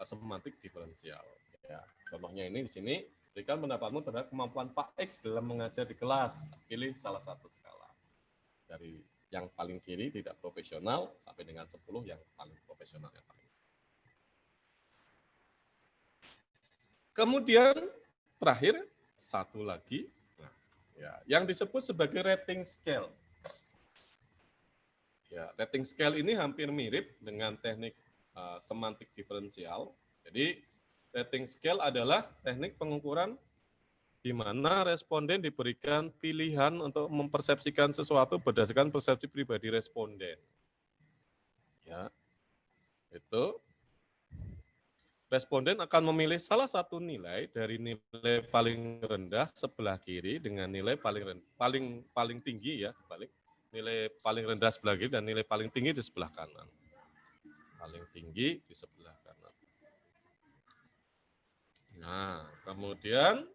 semantik diferensial. Ya, contohnya ini di sini, berikan pendapatmu terhadap kemampuan Pak X dalam mengajar di kelas. Pilih salah satu skala. Dari yang paling kiri tidak profesional sampai dengan 10 yang paling profesional yang paling. Kemudian terakhir satu lagi, nah, ya, yang disebut sebagai rating scale. Ya, rating scale ini hampir mirip dengan teknik semantik diferensial. Jadi rating scale adalah teknik pengukuran di mana responden diberikan pilihan untuk mempersepsikan sesuatu berdasarkan persepsi pribadi responden. Ya, itu responden akan memilih salah satu nilai dari nilai paling rendah sebelah kiri dengan nilai paling tinggi ya, kebalik. Nilai paling rendah sebelah kiri dan nilai paling tinggi di sebelah kanan. Paling tinggi di sebelah kanan. Nah, kemudian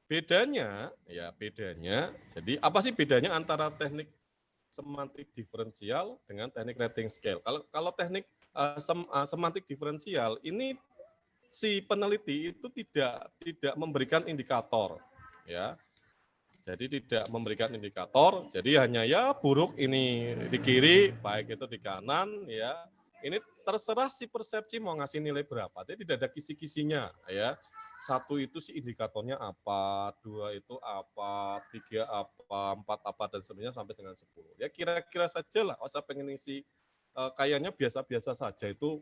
bedanya, jadi apa sih bedanya antara teknik semantik diferensial dengan teknik rating scale? Kalau teknik semantik diferensial ini si peneliti itu tidak memberikan indikator, ya. Jadi tidak memberikan indikator, jadi hanya ya buruk ini di kiri, baik itu di kanan, ya. Ini terserah si persepsi mau ngasih nilai berapa, jadi tidak ada kisi-kisinya, ya. 1 itu si indikatornya apa, 2 itu apa, 3 apa, 4 apa, dan sebenarnya sampai dengan 10. Ya kira-kira saja lah, saya pengen isi kayaknya biasa-biasa saja itu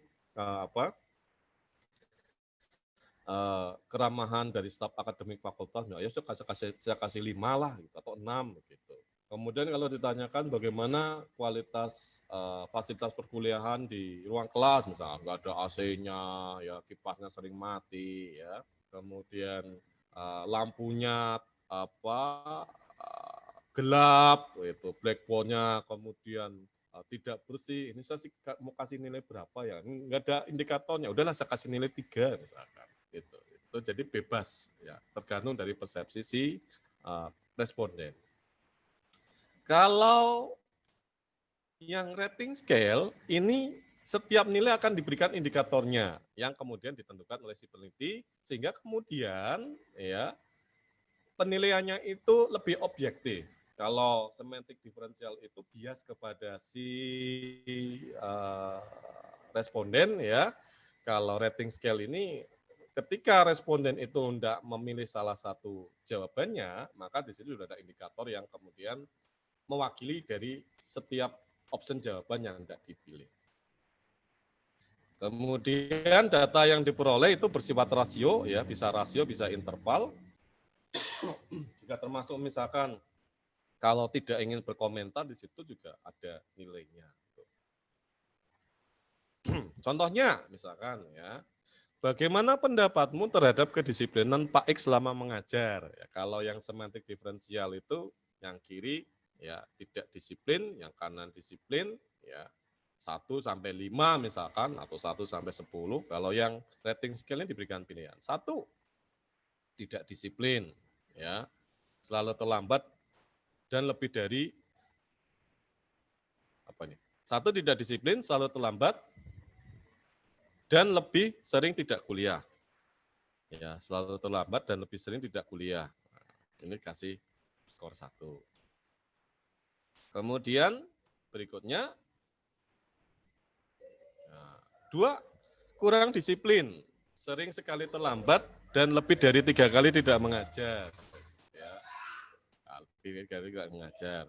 keramahan dari staf akademik fakultas, ya saya kasih 5 lah gitu, atau 6 gitu. Kemudian kalau ditanyakan bagaimana kualitas fasilitas perkuliahan di ruang kelas, misalnya nggak ada AC-nya, ya kipasnya sering mati, ya. Kemudian lampunya gelap, itu blackboard-nya kemudian tidak bersih. Ini saya mau kasih nilai berapa ya? Nggak ada indikatornya. Udahlah saya kasih nilai 3 misalkan. Itu jadi bebas ya, tergantung dari persepsi si responden. Kalau yang rating scale ini setiap nilai akan diberikan indikatornya yang kemudian ditentukan oleh si peneliti, sehingga kemudian ya penilaiannya itu lebih objektif. Kalau semantik diferensial itu bias kepada si responden ya. Kalau rating scale ini ketika responden itu tidak memilih salah satu jawabannya, maka di situ sudah ada indikator yang kemudian mewakili dari setiap option jawaban yang tidak dipilih. Kemudian data yang diperoleh itu bersifat rasio, ya bisa rasio, bisa interval. Juga termasuk misalkan kalau tidak ingin berkomentar di situ juga ada nilainya. Contohnya, misalkan ya, bagaimana pendapatmu terhadap kedisiplinan Pak X selama mengajar? Ya, kalau yang semantik diferensial itu yang kiri ya tidak disiplin, yang kanan disiplin, ya 1 sampai 5 misalkan atau 1 sampai 10. Kalau yang rating scale-nya diberikan pilihan. 1 tidak disiplin, ya, selalu terlambat dan lebih dari apa nih? 1 tidak disiplin, selalu terlambat dan lebih sering tidak kuliah. Ya, selalu terlambat dan lebih sering tidak kuliah. Nah, ini kasih skor 1. Kemudian berikutnya 2 kurang disiplin, sering sekali terlambat dan lebih dari 3 kali tidak mengajar. Ya, lebih dari 3 kali tidak mengajar.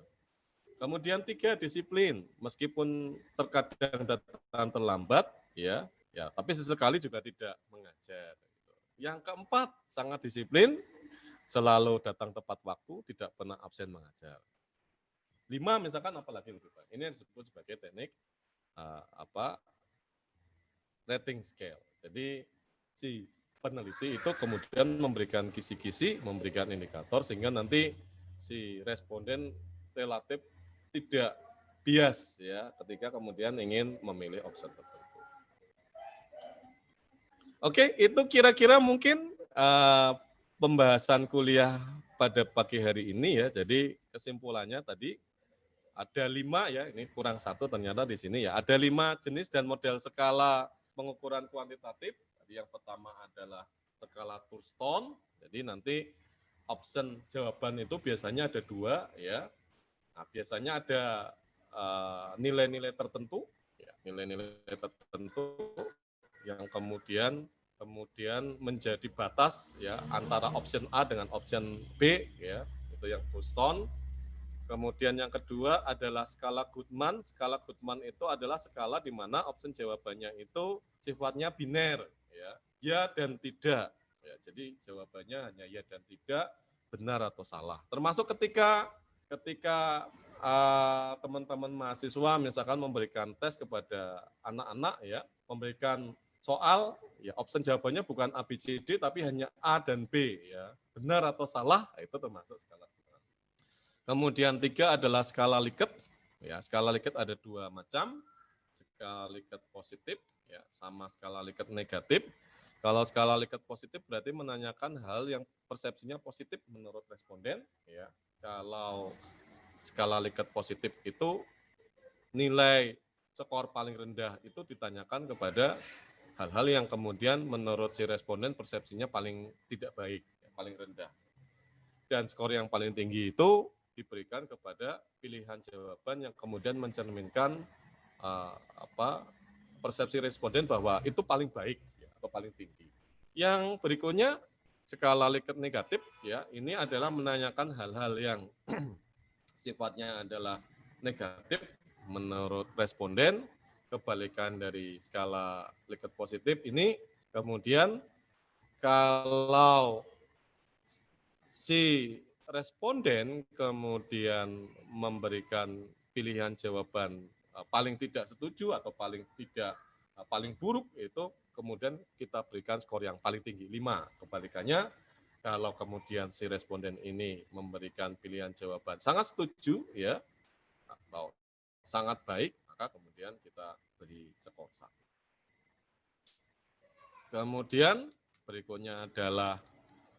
Kemudian 3 disiplin, meskipun terkadang datang terlambat, ya, tapi sesekali juga tidak mengajar. Yang keempat sangat disiplin, selalu datang tepat waktu, tidak pernah absen mengajar. 5 misalkan apalagi lebih baik. Ini yang disebut sebagai teknik rating scale. Jadi si peneliti itu kemudian memberikan kisi-kisi, memberikan indikator sehingga nanti si responden relatif tidak bias ya ketika kemudian ingin memilih opsi tertentu. Oke, itu kira-kira mungkin pembahasan kuliah pada pagi hari ini ya. Jadi kesimpulannya tadi ada 5 ya, ini kurang 1 ternyata di sini ya. Ada 5 jenis dan model skala pengukuran kuantitatif. Jadi yang pertama adalah skala Thurston. Jadi nanti option jawaban itu biasanya ada 2 ya. Nah, biasanya ada nilai-nilai tertentu, ya, nilai-nilai tertentu yang kemudian menjadi batas ya antara option A dengan option B ya, itu yang Thurston. Kemudian yang kedua adalah skala Goodman. Skala Goodman itu adalah skala di mana option jawabannya itu sifatnya biner, ya dan tidak. Ya, jadi jawabannya hanya ya dan tidak, benar atau salah. Termasuk ketika teman-teman mahasiswa misalkan memberikan tes kepada anak-anak ya, memberikan soal ya option jawabannya bukan A, B, C, D tapi hanya A dan B ya. Benar atau salah itu termasuk skala Goodman. Kemudian 3 adalah skala Likert. Ya, skala Likert ada 2 macam. Skala Likert positif ya sama skala Likert negatif. Kalau skala Likert positif berarti menanyakan hal yang persepsinya positif menurut responden ya. Kalau skala Likert positif itu nilai skor paling rendah itu ditanyakan kepada hal-hal yang kemudian menurut si responden persepsinya paling tidak baik, paling rendah. Dan skor yang paling tinggi itu diberikan kepada pilihan jawaban yang kemudian mencerminkan persepsi responden bahwa itu paling baik ya, atau paling tinggi. Yang berikutnya skala Likert negatif ya, ini adalah menanyakan hal-hal yang sifatnya adalah negatif menurut responden. Kebalikan dari skala Likert positif ini kemudian kalau si responden kemudian memberikan pilihan jawaban paling tidak setuju atau paling buruk, itu kemudian kita berikan skor yang paling tinggi 5. Kebalikannya kalau kemudian si responden ini memberikan pilihan jawaban sangat setuju ya atau sangat baik, maka kemudian kita beri skor 1. Kemudian berikutnya adalah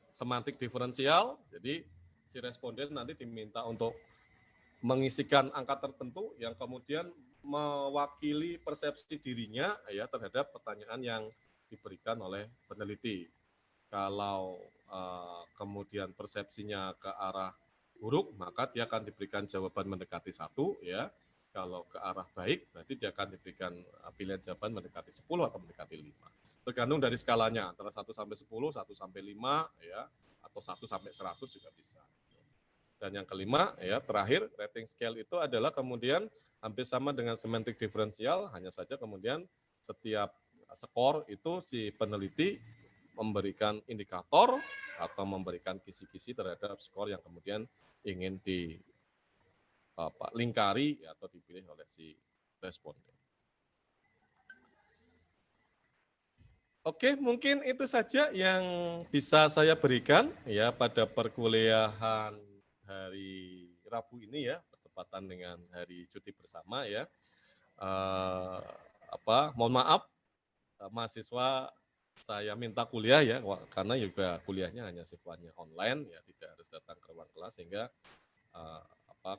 semantik diferensial. Jadi si responden nanti diminta untuk mengisikan angka tertentu yang kemudian mewakili persepsi dirinya ya terhadap pertanyaan yang diberikan oleh peneliti. Kalau kemudian persepsinya ke arah buruk, maka dia akan diberikan jawaban mendekati 1 ya. Kalau ke arah baik, berarti dia akan diberikan pilihan jawaban mendekati 10 atau mendekati 5. Tergantung dari skalanya, antara 1 sampai 10, 1 sampai 5 ya, atau 1 sampai 100 juga bisa. Dan yang kelima ya, terakhir rating scale itu adalah kemudian hampir sama dengan semantik diferensial, hanya saja kemudian setiap skor itu si peneliti memberikan indikator atau memberikan kisi-kisi terhadap skor yang kemudian ingin dilingkari atau dipilih oleh si responden. Oke, mungkin itu saja yang bisa saya berikan ya pada perkuliahan hari Rabu ini ya, bertepatan dengan hari cuti bersama ya. Mohon maaf mahasiswa saya minta kuliah ya, karena juga kuliahnya hanya sifatnya online ya, tidak harus datang ke ruang kelas sehingga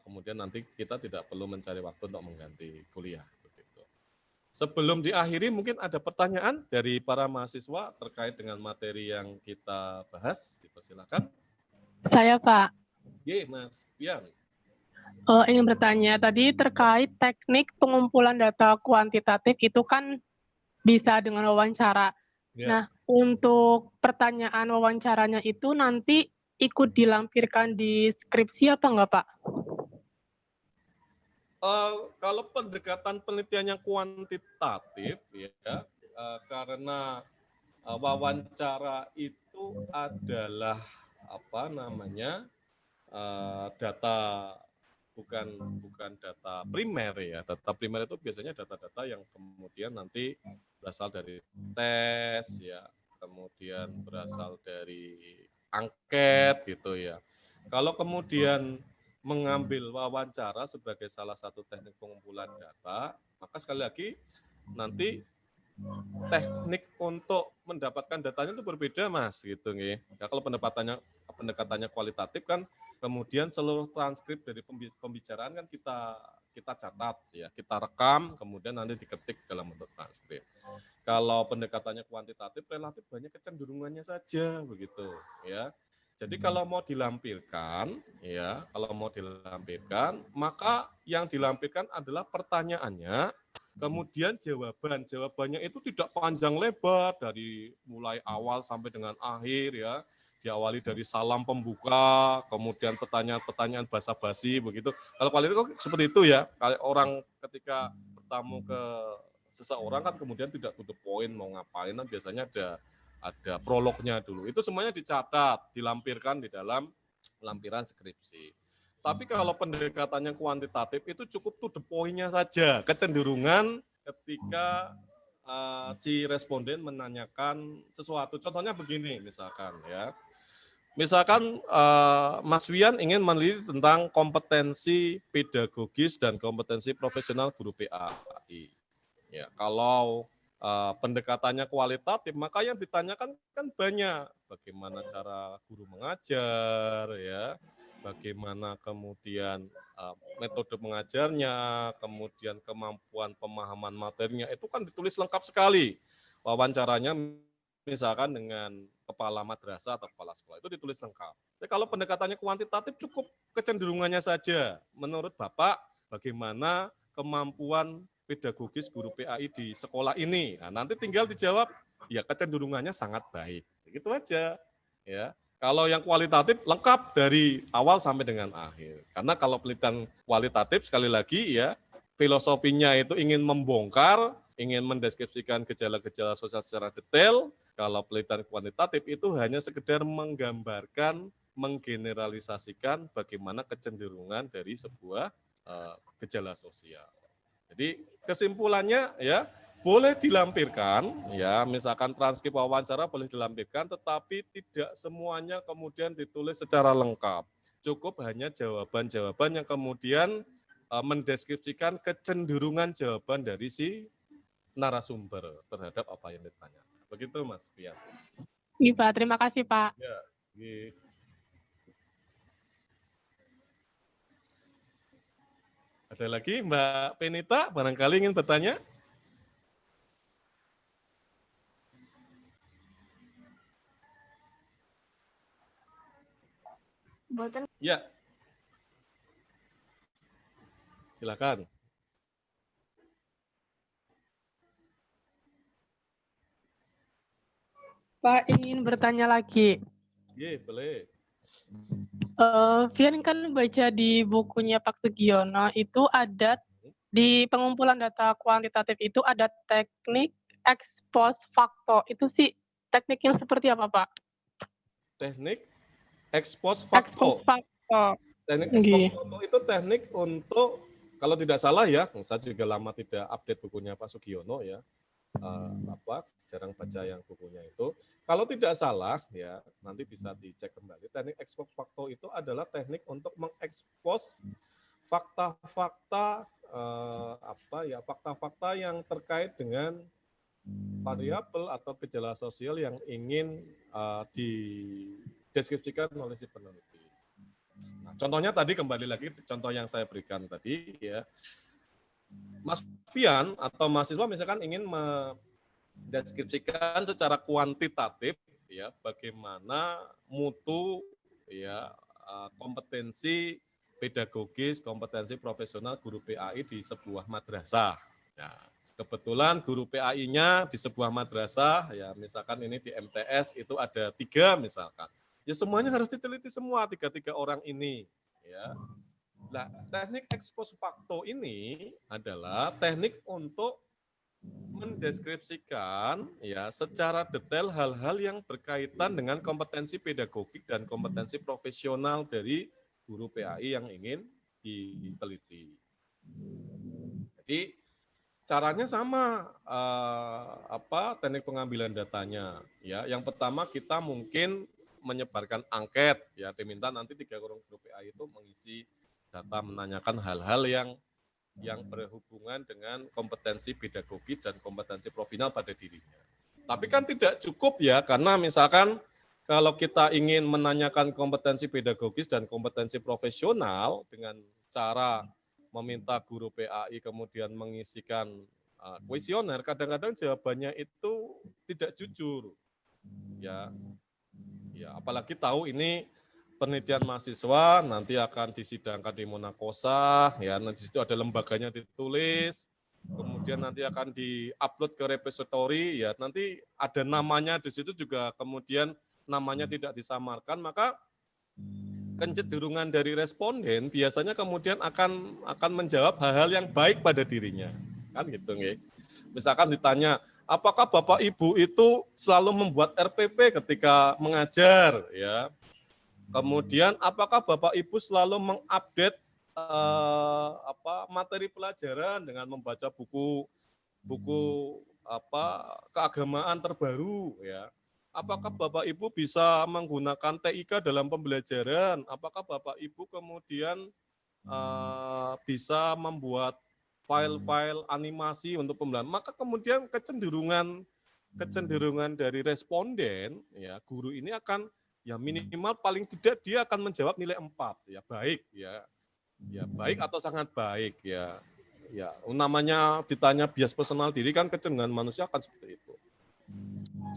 kemudian nanti kita tidak perlu mencari waktu untuk mengganti kuliah. Sebelum diakhiri, mungkin ada pertanyaan dari para mahasiswa terkait dengan materi yang kita bahas. Dipersilakan.
Saya, Pak.
Ye, Mas Pian.
Ingin bertanya, tadi terkait teknik pengumpulan data kuantitatif itu kan bisa dengan wawancara.
Ya.
Nah, untuk pertanyaan wawancaranya itu nanti ikut dilampirkan di skripsi apa enggak, Pak?
Kalau pendekatan penelitian yang kuantitatif ya, karena wawancara itu adalah data bukan data primer ya. Data primer itu biasanya data-data yang kemudian nanti berasal dari tes ya, kemudian berasal dari angket gitu ya. Kalau kemudian mengambil wawancara sebagai salah satu teknik pengumpulan data, maka sekali lagi nanti teknik untuk mendapatkan datanya itu berbeda, Mas, gitu nggih. Ya, kalau pendekatannya kualitatif kan kemudian seluruh transkrip dari pembicaraan kan kita catat ya, kita rekam, kemudian nanti diketik dalam bentuk transkrip. Kalau pendekatannya kuantitatif relatif banyak kecenderungannya saja begitu ya. Jadi kalau mau dilampirkan, maka yang dilampirkan adalah pertanyaannya, kemudian jawabannya itu tidak panjang lebar dari mulai awal sampai dengan akhir ya. Diawali dari salam pembuka, kemudian pertanyaan-pertanyaan basa-basi begitu. Kalau kualitatif seperti itu ya. Kalau orang ketika bertamu ke seseorang kan kemudian tidak to the point mau ngapain, kan biasanya ada prolognya dulu. Itu semuanya dicatat, dilampirkan di dalam lampiran skripsi. Tapi kalau pendekatannya kuantitatif itu cukup to the point-nya saja. Kecenderungan ketika si responden menanyakan sesuatu. Contohnya begini misalkan ya. Misalkan Mas Wian ingin meneliti tentang kompetensi pedagogis dan kompetensi profesional guru PAI. Ya, kalau pendekatannya kualitatif, maka yang ditanyakan kan banyak. Bagaimana cara guru mengajar, ya, bagaimana kemudian metode mengajarnya, kemudian kemampuan pemahaman materinya, itu kan ditulis lengkap sekali. Wawancaranya misalkan dengan kepala madrasah atau kepala sekolah, itu ditulis lengkap. Jadi kalau pendekatannya kuantitatif cukup kecenderungannya saja. Menurut Bapak, bagaimana kemampuan pedagogis guru PAI di sekolah ini. Nah, nanti tinggal dijawab, ya kecenderungannya sangat baik. Begitu aja. Ya. Kalau yang kualitatif lengkap dari awal sampai dengan akhir. Karena kalau penelitian kualitatif sekali lagi ya, filosofinya itu ingin membongkar, ingin mendeskripsikan gejala-gejala sosial secara detail. Kalau penelitian kuantitatif itu hanya sekedar menggambarkan, menggeneralisasikan bagaimana kecenderungan dari sebuah gejala sosial. Jadi kesimpulannya ya boleh dilampirkan ya, misalkan transkrip wawancara boleh dilampirkan, tetapi tidak semuanya kemudian ditulis secara lengkap. Cukup hanya jawaban-jawaban yang kemudian mendeskripsikan kecenderungan jawaban dari si narasumber terhadap apa yang ditanya. Begitu Mas Pian.
Iya, Pak. Terima kasih, Pak.
Ya, gitu. Ada lagi Mbak Penita, barangkali ingin bertanya? Ya. Silakan.
Pak, ingin bertanya lagi.
Iya, boleh.
Vian kan baca di bukunya Pak Sugiono, itu ada di pengumpulan data kuantitatif itu ada teknik ex post facto. Itu sih teknik yang seperti apa, Pak?
Teknik ex post facto. Teknik ex post facto itu teknik untuk, kalau tidak salah ya, saya juga lama tidak update bukunya Pak Sugiono ya. jarang baca yang bukunya itu. Kalau tidak salah ya nanti bisa dicek kembali. Teknik ekspos fakto itu adalah teknik untuk mengekspos fakta-fakta fakta-fakta yang terkait dengan variabel atau gejala sosial yang ingin dideskripsikan oleh si peneliti. Nah, contohnya tadi kembali lagi contoh yang saya berikan tadi ya. Mas Fian atau mahasiswa misalkan ingin mendeskripsikan secara kuantitatif ya bagaimana mutu ya kompetensi pedagogis, kompetensi profesional guru PAI di sebuah madrasah. Nah, kebetulan guru PAI-nya di sebuah madrasah ya misalkan ini di MTS itu ada 3 misalkan. Ya semuanya harus diteliti semua 3 orang ini ya. Nah, teknik ekspos fakto ini adalah teknik untuk mendeskripsikan ya secara detail hal-hal yang berkaitan dengan kompetensi pedagogik dan kompetensi profesional dari guru PAI yang ingin diteliti. Jadi caranya sama teknik pengambilan datanya ya. Yang pertama kita mungkin menyebarkan angket ya diminta nanti 3 guru PAI itu mengisi data menanyakan hal-hal yang berhubungan dengan kompetensi pedagogi dan kompetensi profesional pada dirinya. Tapi kan tidak cukup ya, karena misalkan kalau kita ingin menanyakan kompetensi pedagogis dan kompetensi profesional dengan cara meminta guru PAI kemudian mengisikan kuesioner, kadang-kadang jawabannya itu tidak jujur. Ya, apalagi tahu ini penelitian mahasiswa nanti akan disidangkan di Monakosa, ya nanti situ ada lembaganya ditulis, kemudian nanti akan diupload ke repository, ya nanti ada namanya di situ juga, kemudian namanya tidak disamarkan, maka kecenderungan dari responden biasanya kemudian akan menjawab hal-hal yang baik pada dirinya, kan gitu nggih. Misalkan ditanya, apakah Bapak Ibu itu selalu membuat RPP ketika mengajar, ya? Kemudian apakah Bapak Ibu selalu mengupdate materi pelajaran dengan membaca buku keagamaan terbaru ya? Apakah Bapak Ibu bisa menggunakan TIK dalam pembelajaran? Apakah Bapak Ibu kemudian bisa membuat file-file animasi untuk pembelajaran? Maka kemudian kecenderungan dari responden ya guru ini akan ya minimal paling tidak dia akan menjawab nilai 4 ya baik ya baik atau sangat baik ya namanya ditanya bias personal diri kan kecenderungan manusia akan seperti itu.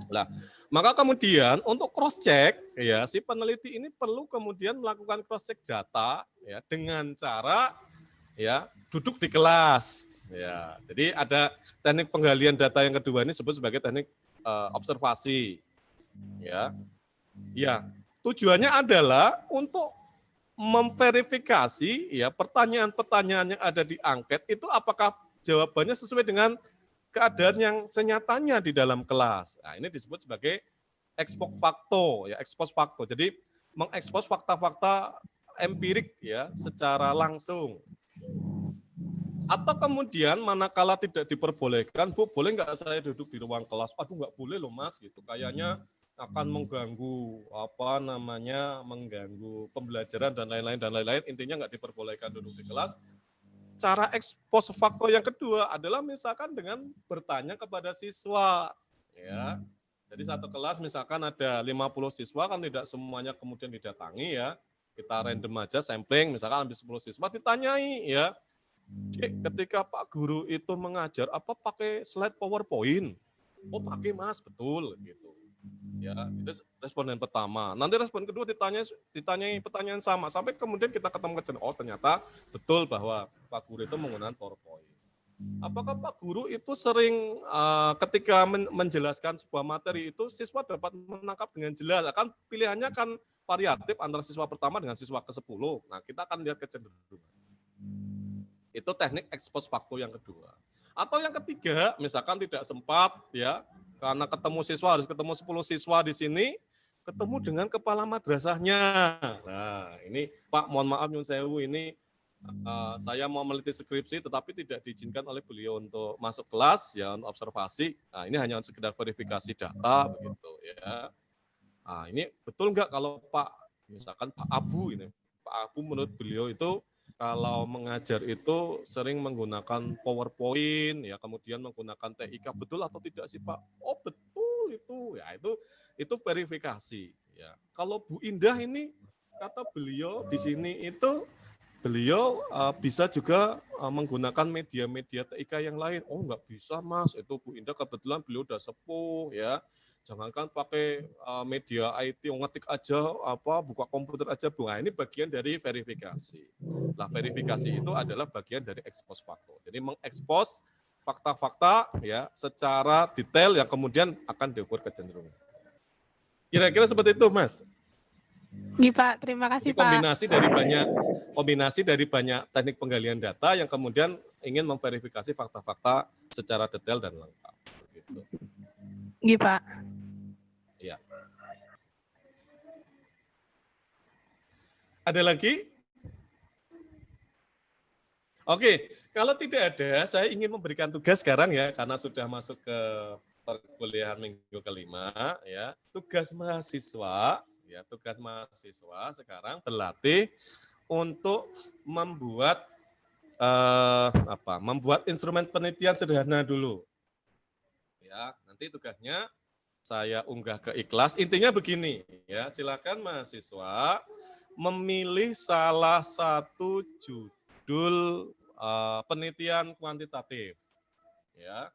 Nah, maka kemudian untuk cross check ya si peneliti ini perlu kemudian melakukan cross check data ya dengan cara ya duduk di kelas ya. Jadi ada teknik penggalian data yang kedua ini disebut sebagai teknik observasi ya. Ya, tujuannya adalah untuk memverifikasi ya pertanyaan-pertanyaan yang ada di angket itu apakah jawabannya sesuai dengan keadaan yang senyatanya di dalam kelas. Nah, ini disebut sebagai expos facto ya, expos facto. Jadi mengekspos fakta-fakta empirik ya secara langsung. Atau kemudian manakala tidak diperbolehkan, Bu, boleh nggak saya duduk di ruang kelas? Aduh, nggak boleh loh Mas, gitu. Kayaknya akan mengganggu mengganggu pembelajaran dan lain-lain. Intinya nggak diperbolehkan duduk di kelas. Cara expose faktor yang kedua adalah misalkan dengan bertanya kepada siswa ya. Jadi satu kelas misalkan ada 50 siswa kan tidak semuanya kemudian didatangi ya. Kita random aja sampling misalkan ambil 10 siswa ditanyai ya. Ketika Pak Guru itu mengajar apa pakai slide PowerPoint? Oh, pakai Mas, betul gitu. Ya, itu responden pertama. Nanti respon kedua ditanyai pertanyaan sama sampai kemudian kita ketemu oh ternyata betul bahwa Pak Guru itu menggunakan PowerPoint. Apakah Pak Guru itu sering ketika menjelaskan sebuah materi itu siswa dapat menangkap dengan jelas? Kan pilihannya kan variatif antara siswa pertama dengan siswa ke-10. Nah, kita akan lihat kecenderungan. Itu teknik expose fakto yang kedua. Atau yang ketiga, misalkan tidak sempat ya karena ketemu siswa harus ketemu 10 siswa di sini, ketemu dengan kepala madrasahnya. Nah, ini Pak mohon maaf nyun sewu ini saya mau meneliti skripsi tetapi tidak diizinkan oleh beliau untuk masuk kelas ya untuk observasi. Nah, ini hanya sekedar verifikasi data begitu ya. Nah, ini betul nggak kalau misalkan Pak Abu ini, Pak Abu menurut beliau itu kalau mengajar itu sering menggunakan PowerPoint ya, kemudian menggunakan TIK, betul atau tidak sih Pak? Oh betul itu, ya itu verifikasi ya. Kalau Bu Indah ini kata beliau di sini itu beliau bisa juga menggunakan media-media TIK yang lain. Oh nggak bisa Mas, itu Bu Indah kebetulan beliau udah sepuh ya. Jangankan pakai media IT, ngetik aja buka komputer aja Bu. Nah, ini bagian dari verifikasi. Nah, verifikasi itu adalah bagian dari expose fakta. Jadi mengekspos fakta-fakta ya secara detail yang kemudian akan diukur kecenderungan. Kira-kira seperti itu, Mas.
Iya, Pak. Terima kasih,
Jadi
Pak.
kombinasi dari banyak teknik penggalian data yang kemudian ingin memverifikasi fakta-fakta secara detail dan lengkap. Begitu.
Iya, Pak.
Ya. Ada lagi? Oke, kalau tidak ada, saya ingin memberikan tugas sekarang ya, karena sudah masuk ke perkuliahan minggu kelima ya. Tugas mahasiswa sekarang berlatih untuk membuat membuat instrumen penelitian sederhana dulu. Ya, nanti tugasnya saya unggah ke Ikhlas. Intinya begini ya, silakan mahasiswa memilih salah satu judul penelitian kuantitatif. Ya.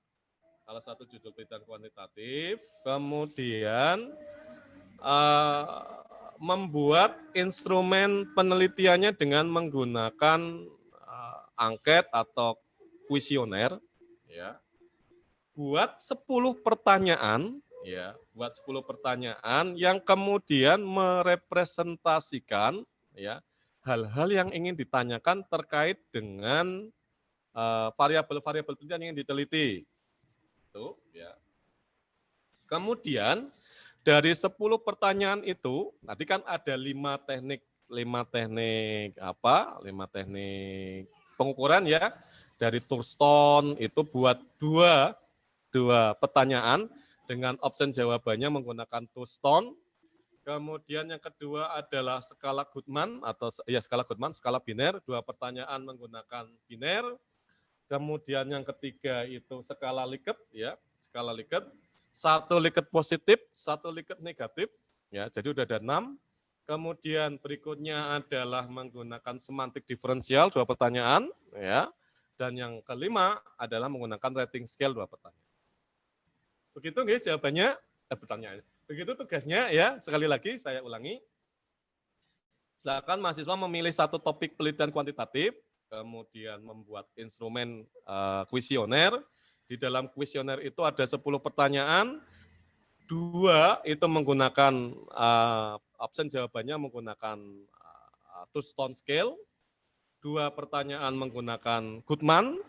Salah satu judul penelitian kuantitatif, kemudian membuat instrumen penelitiannya dengan menggunakan angket atau kuesioner ya. Buat 10 pertanyaan ya, buat 10 pertanyaan yang kemudian merepresentasikan ya hal-hal yang ingin ditanyakan terkait dengan variabel-variabel penelitian yang ingin diteliti. Itu ya. Kemudian dari 10 pertanyaan itu, nanti kan ada 5 teknik pengukuran ya. Dari Thurston itu buat dua pertanyaan dengan option jawabannya menggunakan Thurston. Kemudian yang kedua adalah skala Goodman skala biner, 2 pertanyaan menggunakan biner. Kemudian yang ketiga itu skala Likert ya, skala Likert. 1 Likert positif, 1 Likert negatif ya. Jadi udah ada 6. Kemudian berikutnya adalah menggunakan semantik diferensial 2 pertanyaan ya. Dan yang kelima adalah menggunakan rating scale 2 pertanyaan. Begitu guys jawabannya, pertanyaannya. Begitu tugasnya ya, sekali lagi saya ulangi. Silakan mahasiswa memilih satu topik penelitian kuantitatif, kemudian membuat instrumen kuesioner. Di dalam kuesioner itu ada 10 pertanyaan, 2 itu menggunakan option jawabannya menggunakan Thurston scale, 2 pertanyaan menggunakan Goodman,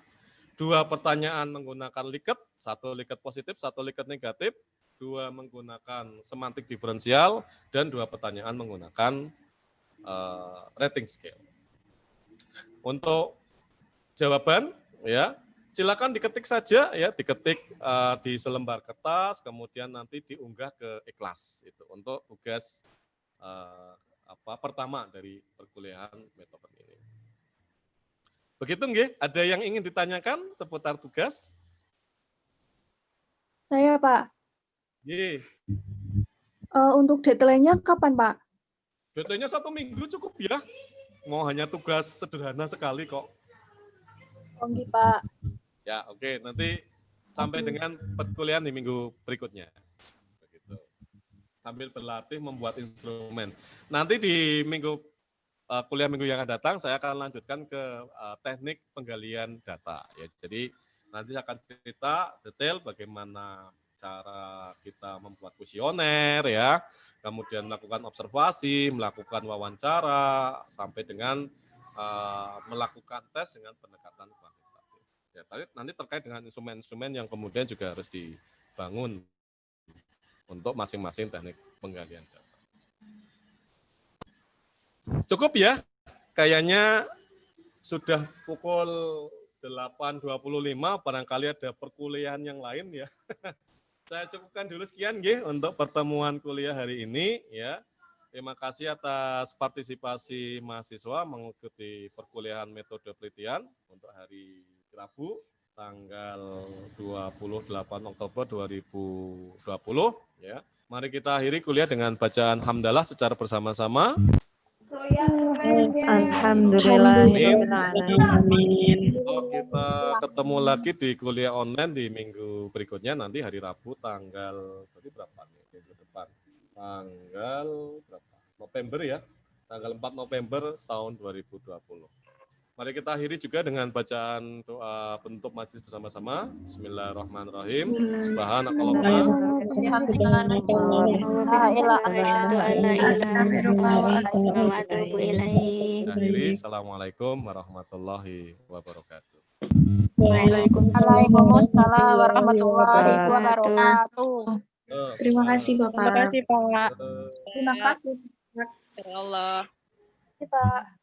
2 pertanyaan menggunakan Likert, 1 Likert positif, 1 Likert negatif, 2 menggunakan semantik diferensial, dan 2 pertanyaan menggunakan rating scale. Untuk jawaban, ya silakan diketik saja, ya diketik di selembar kertas, kemudian nanti diunggah ke Ikhlas itu untuk tugas pertama dari perkuliahan metode ini. Begitu nggih? Ada yang ingin ditanyakan seputar tugas?
Saya, Pak.
Nggih.
Untuk deadline-nya kapan, Pak?
Deadline-nya 1 minggu cukup ya. Mau hanya tugas sederhana sekali kok.
Oke, Pak.
Ya, oke. Nanti sampai dengan perkuliahan di minggu berikutnya. Begitu. Sambil berlatih membuat instrumen. Nanti di kuliah minggu yang akan datang, saya akan lanjutkan ke teknik penggalian data. Ya, jadi nanti saya akan cerita detail bagaimana cara kita membuat kuesioner, ya, kemudian melakukan observasi, melakukan wawancara, sampai dengan melakukan tes dengan pendekatan kuantitatif. Ya, nanti terkait dengan instrumen-instrumen yang kemudian juga harus dibangun untuk masing-masing teknik penggalian data. Cukup ya? Kayaknya sudah pukul 8.25, barangkali ada perkuliahan yang lain ya. Saya cukupkan dulu sekian nggih untuk pertemuan kuliah hari ini ya. Terima kasih atas partisipasi mahasiswa mengikuti perkuliahan metode penelitian untuk hari Rabu tanggal 28 Oktober 2020 ya. Mari kita akhiri kuliah dengan bacaan hamdalah secara bersama-sama.
Alhamdulillahirobbilalamin.
Kita ketemu lagi di kuliah online di minggu berikutnya nanti hari Rabu tanggal berapa nih minggu depan? Tanggal berapa? November ya. Tanggal 4 November tahun 2020. Mari kita akhiri juga dengan bacaan doa penutup majelis bersama-sama. Bismillahirrahmanirrahim. Subhanakallahumma akhiri. Assalamualaikum warahmatullahi wabarakatuh.
Waalaikumsalam warahmatullahi wabarakatuh.
Terima kasih Bapak.
Terima kasih Pak.
Terima kasih.
Allah.
Pak.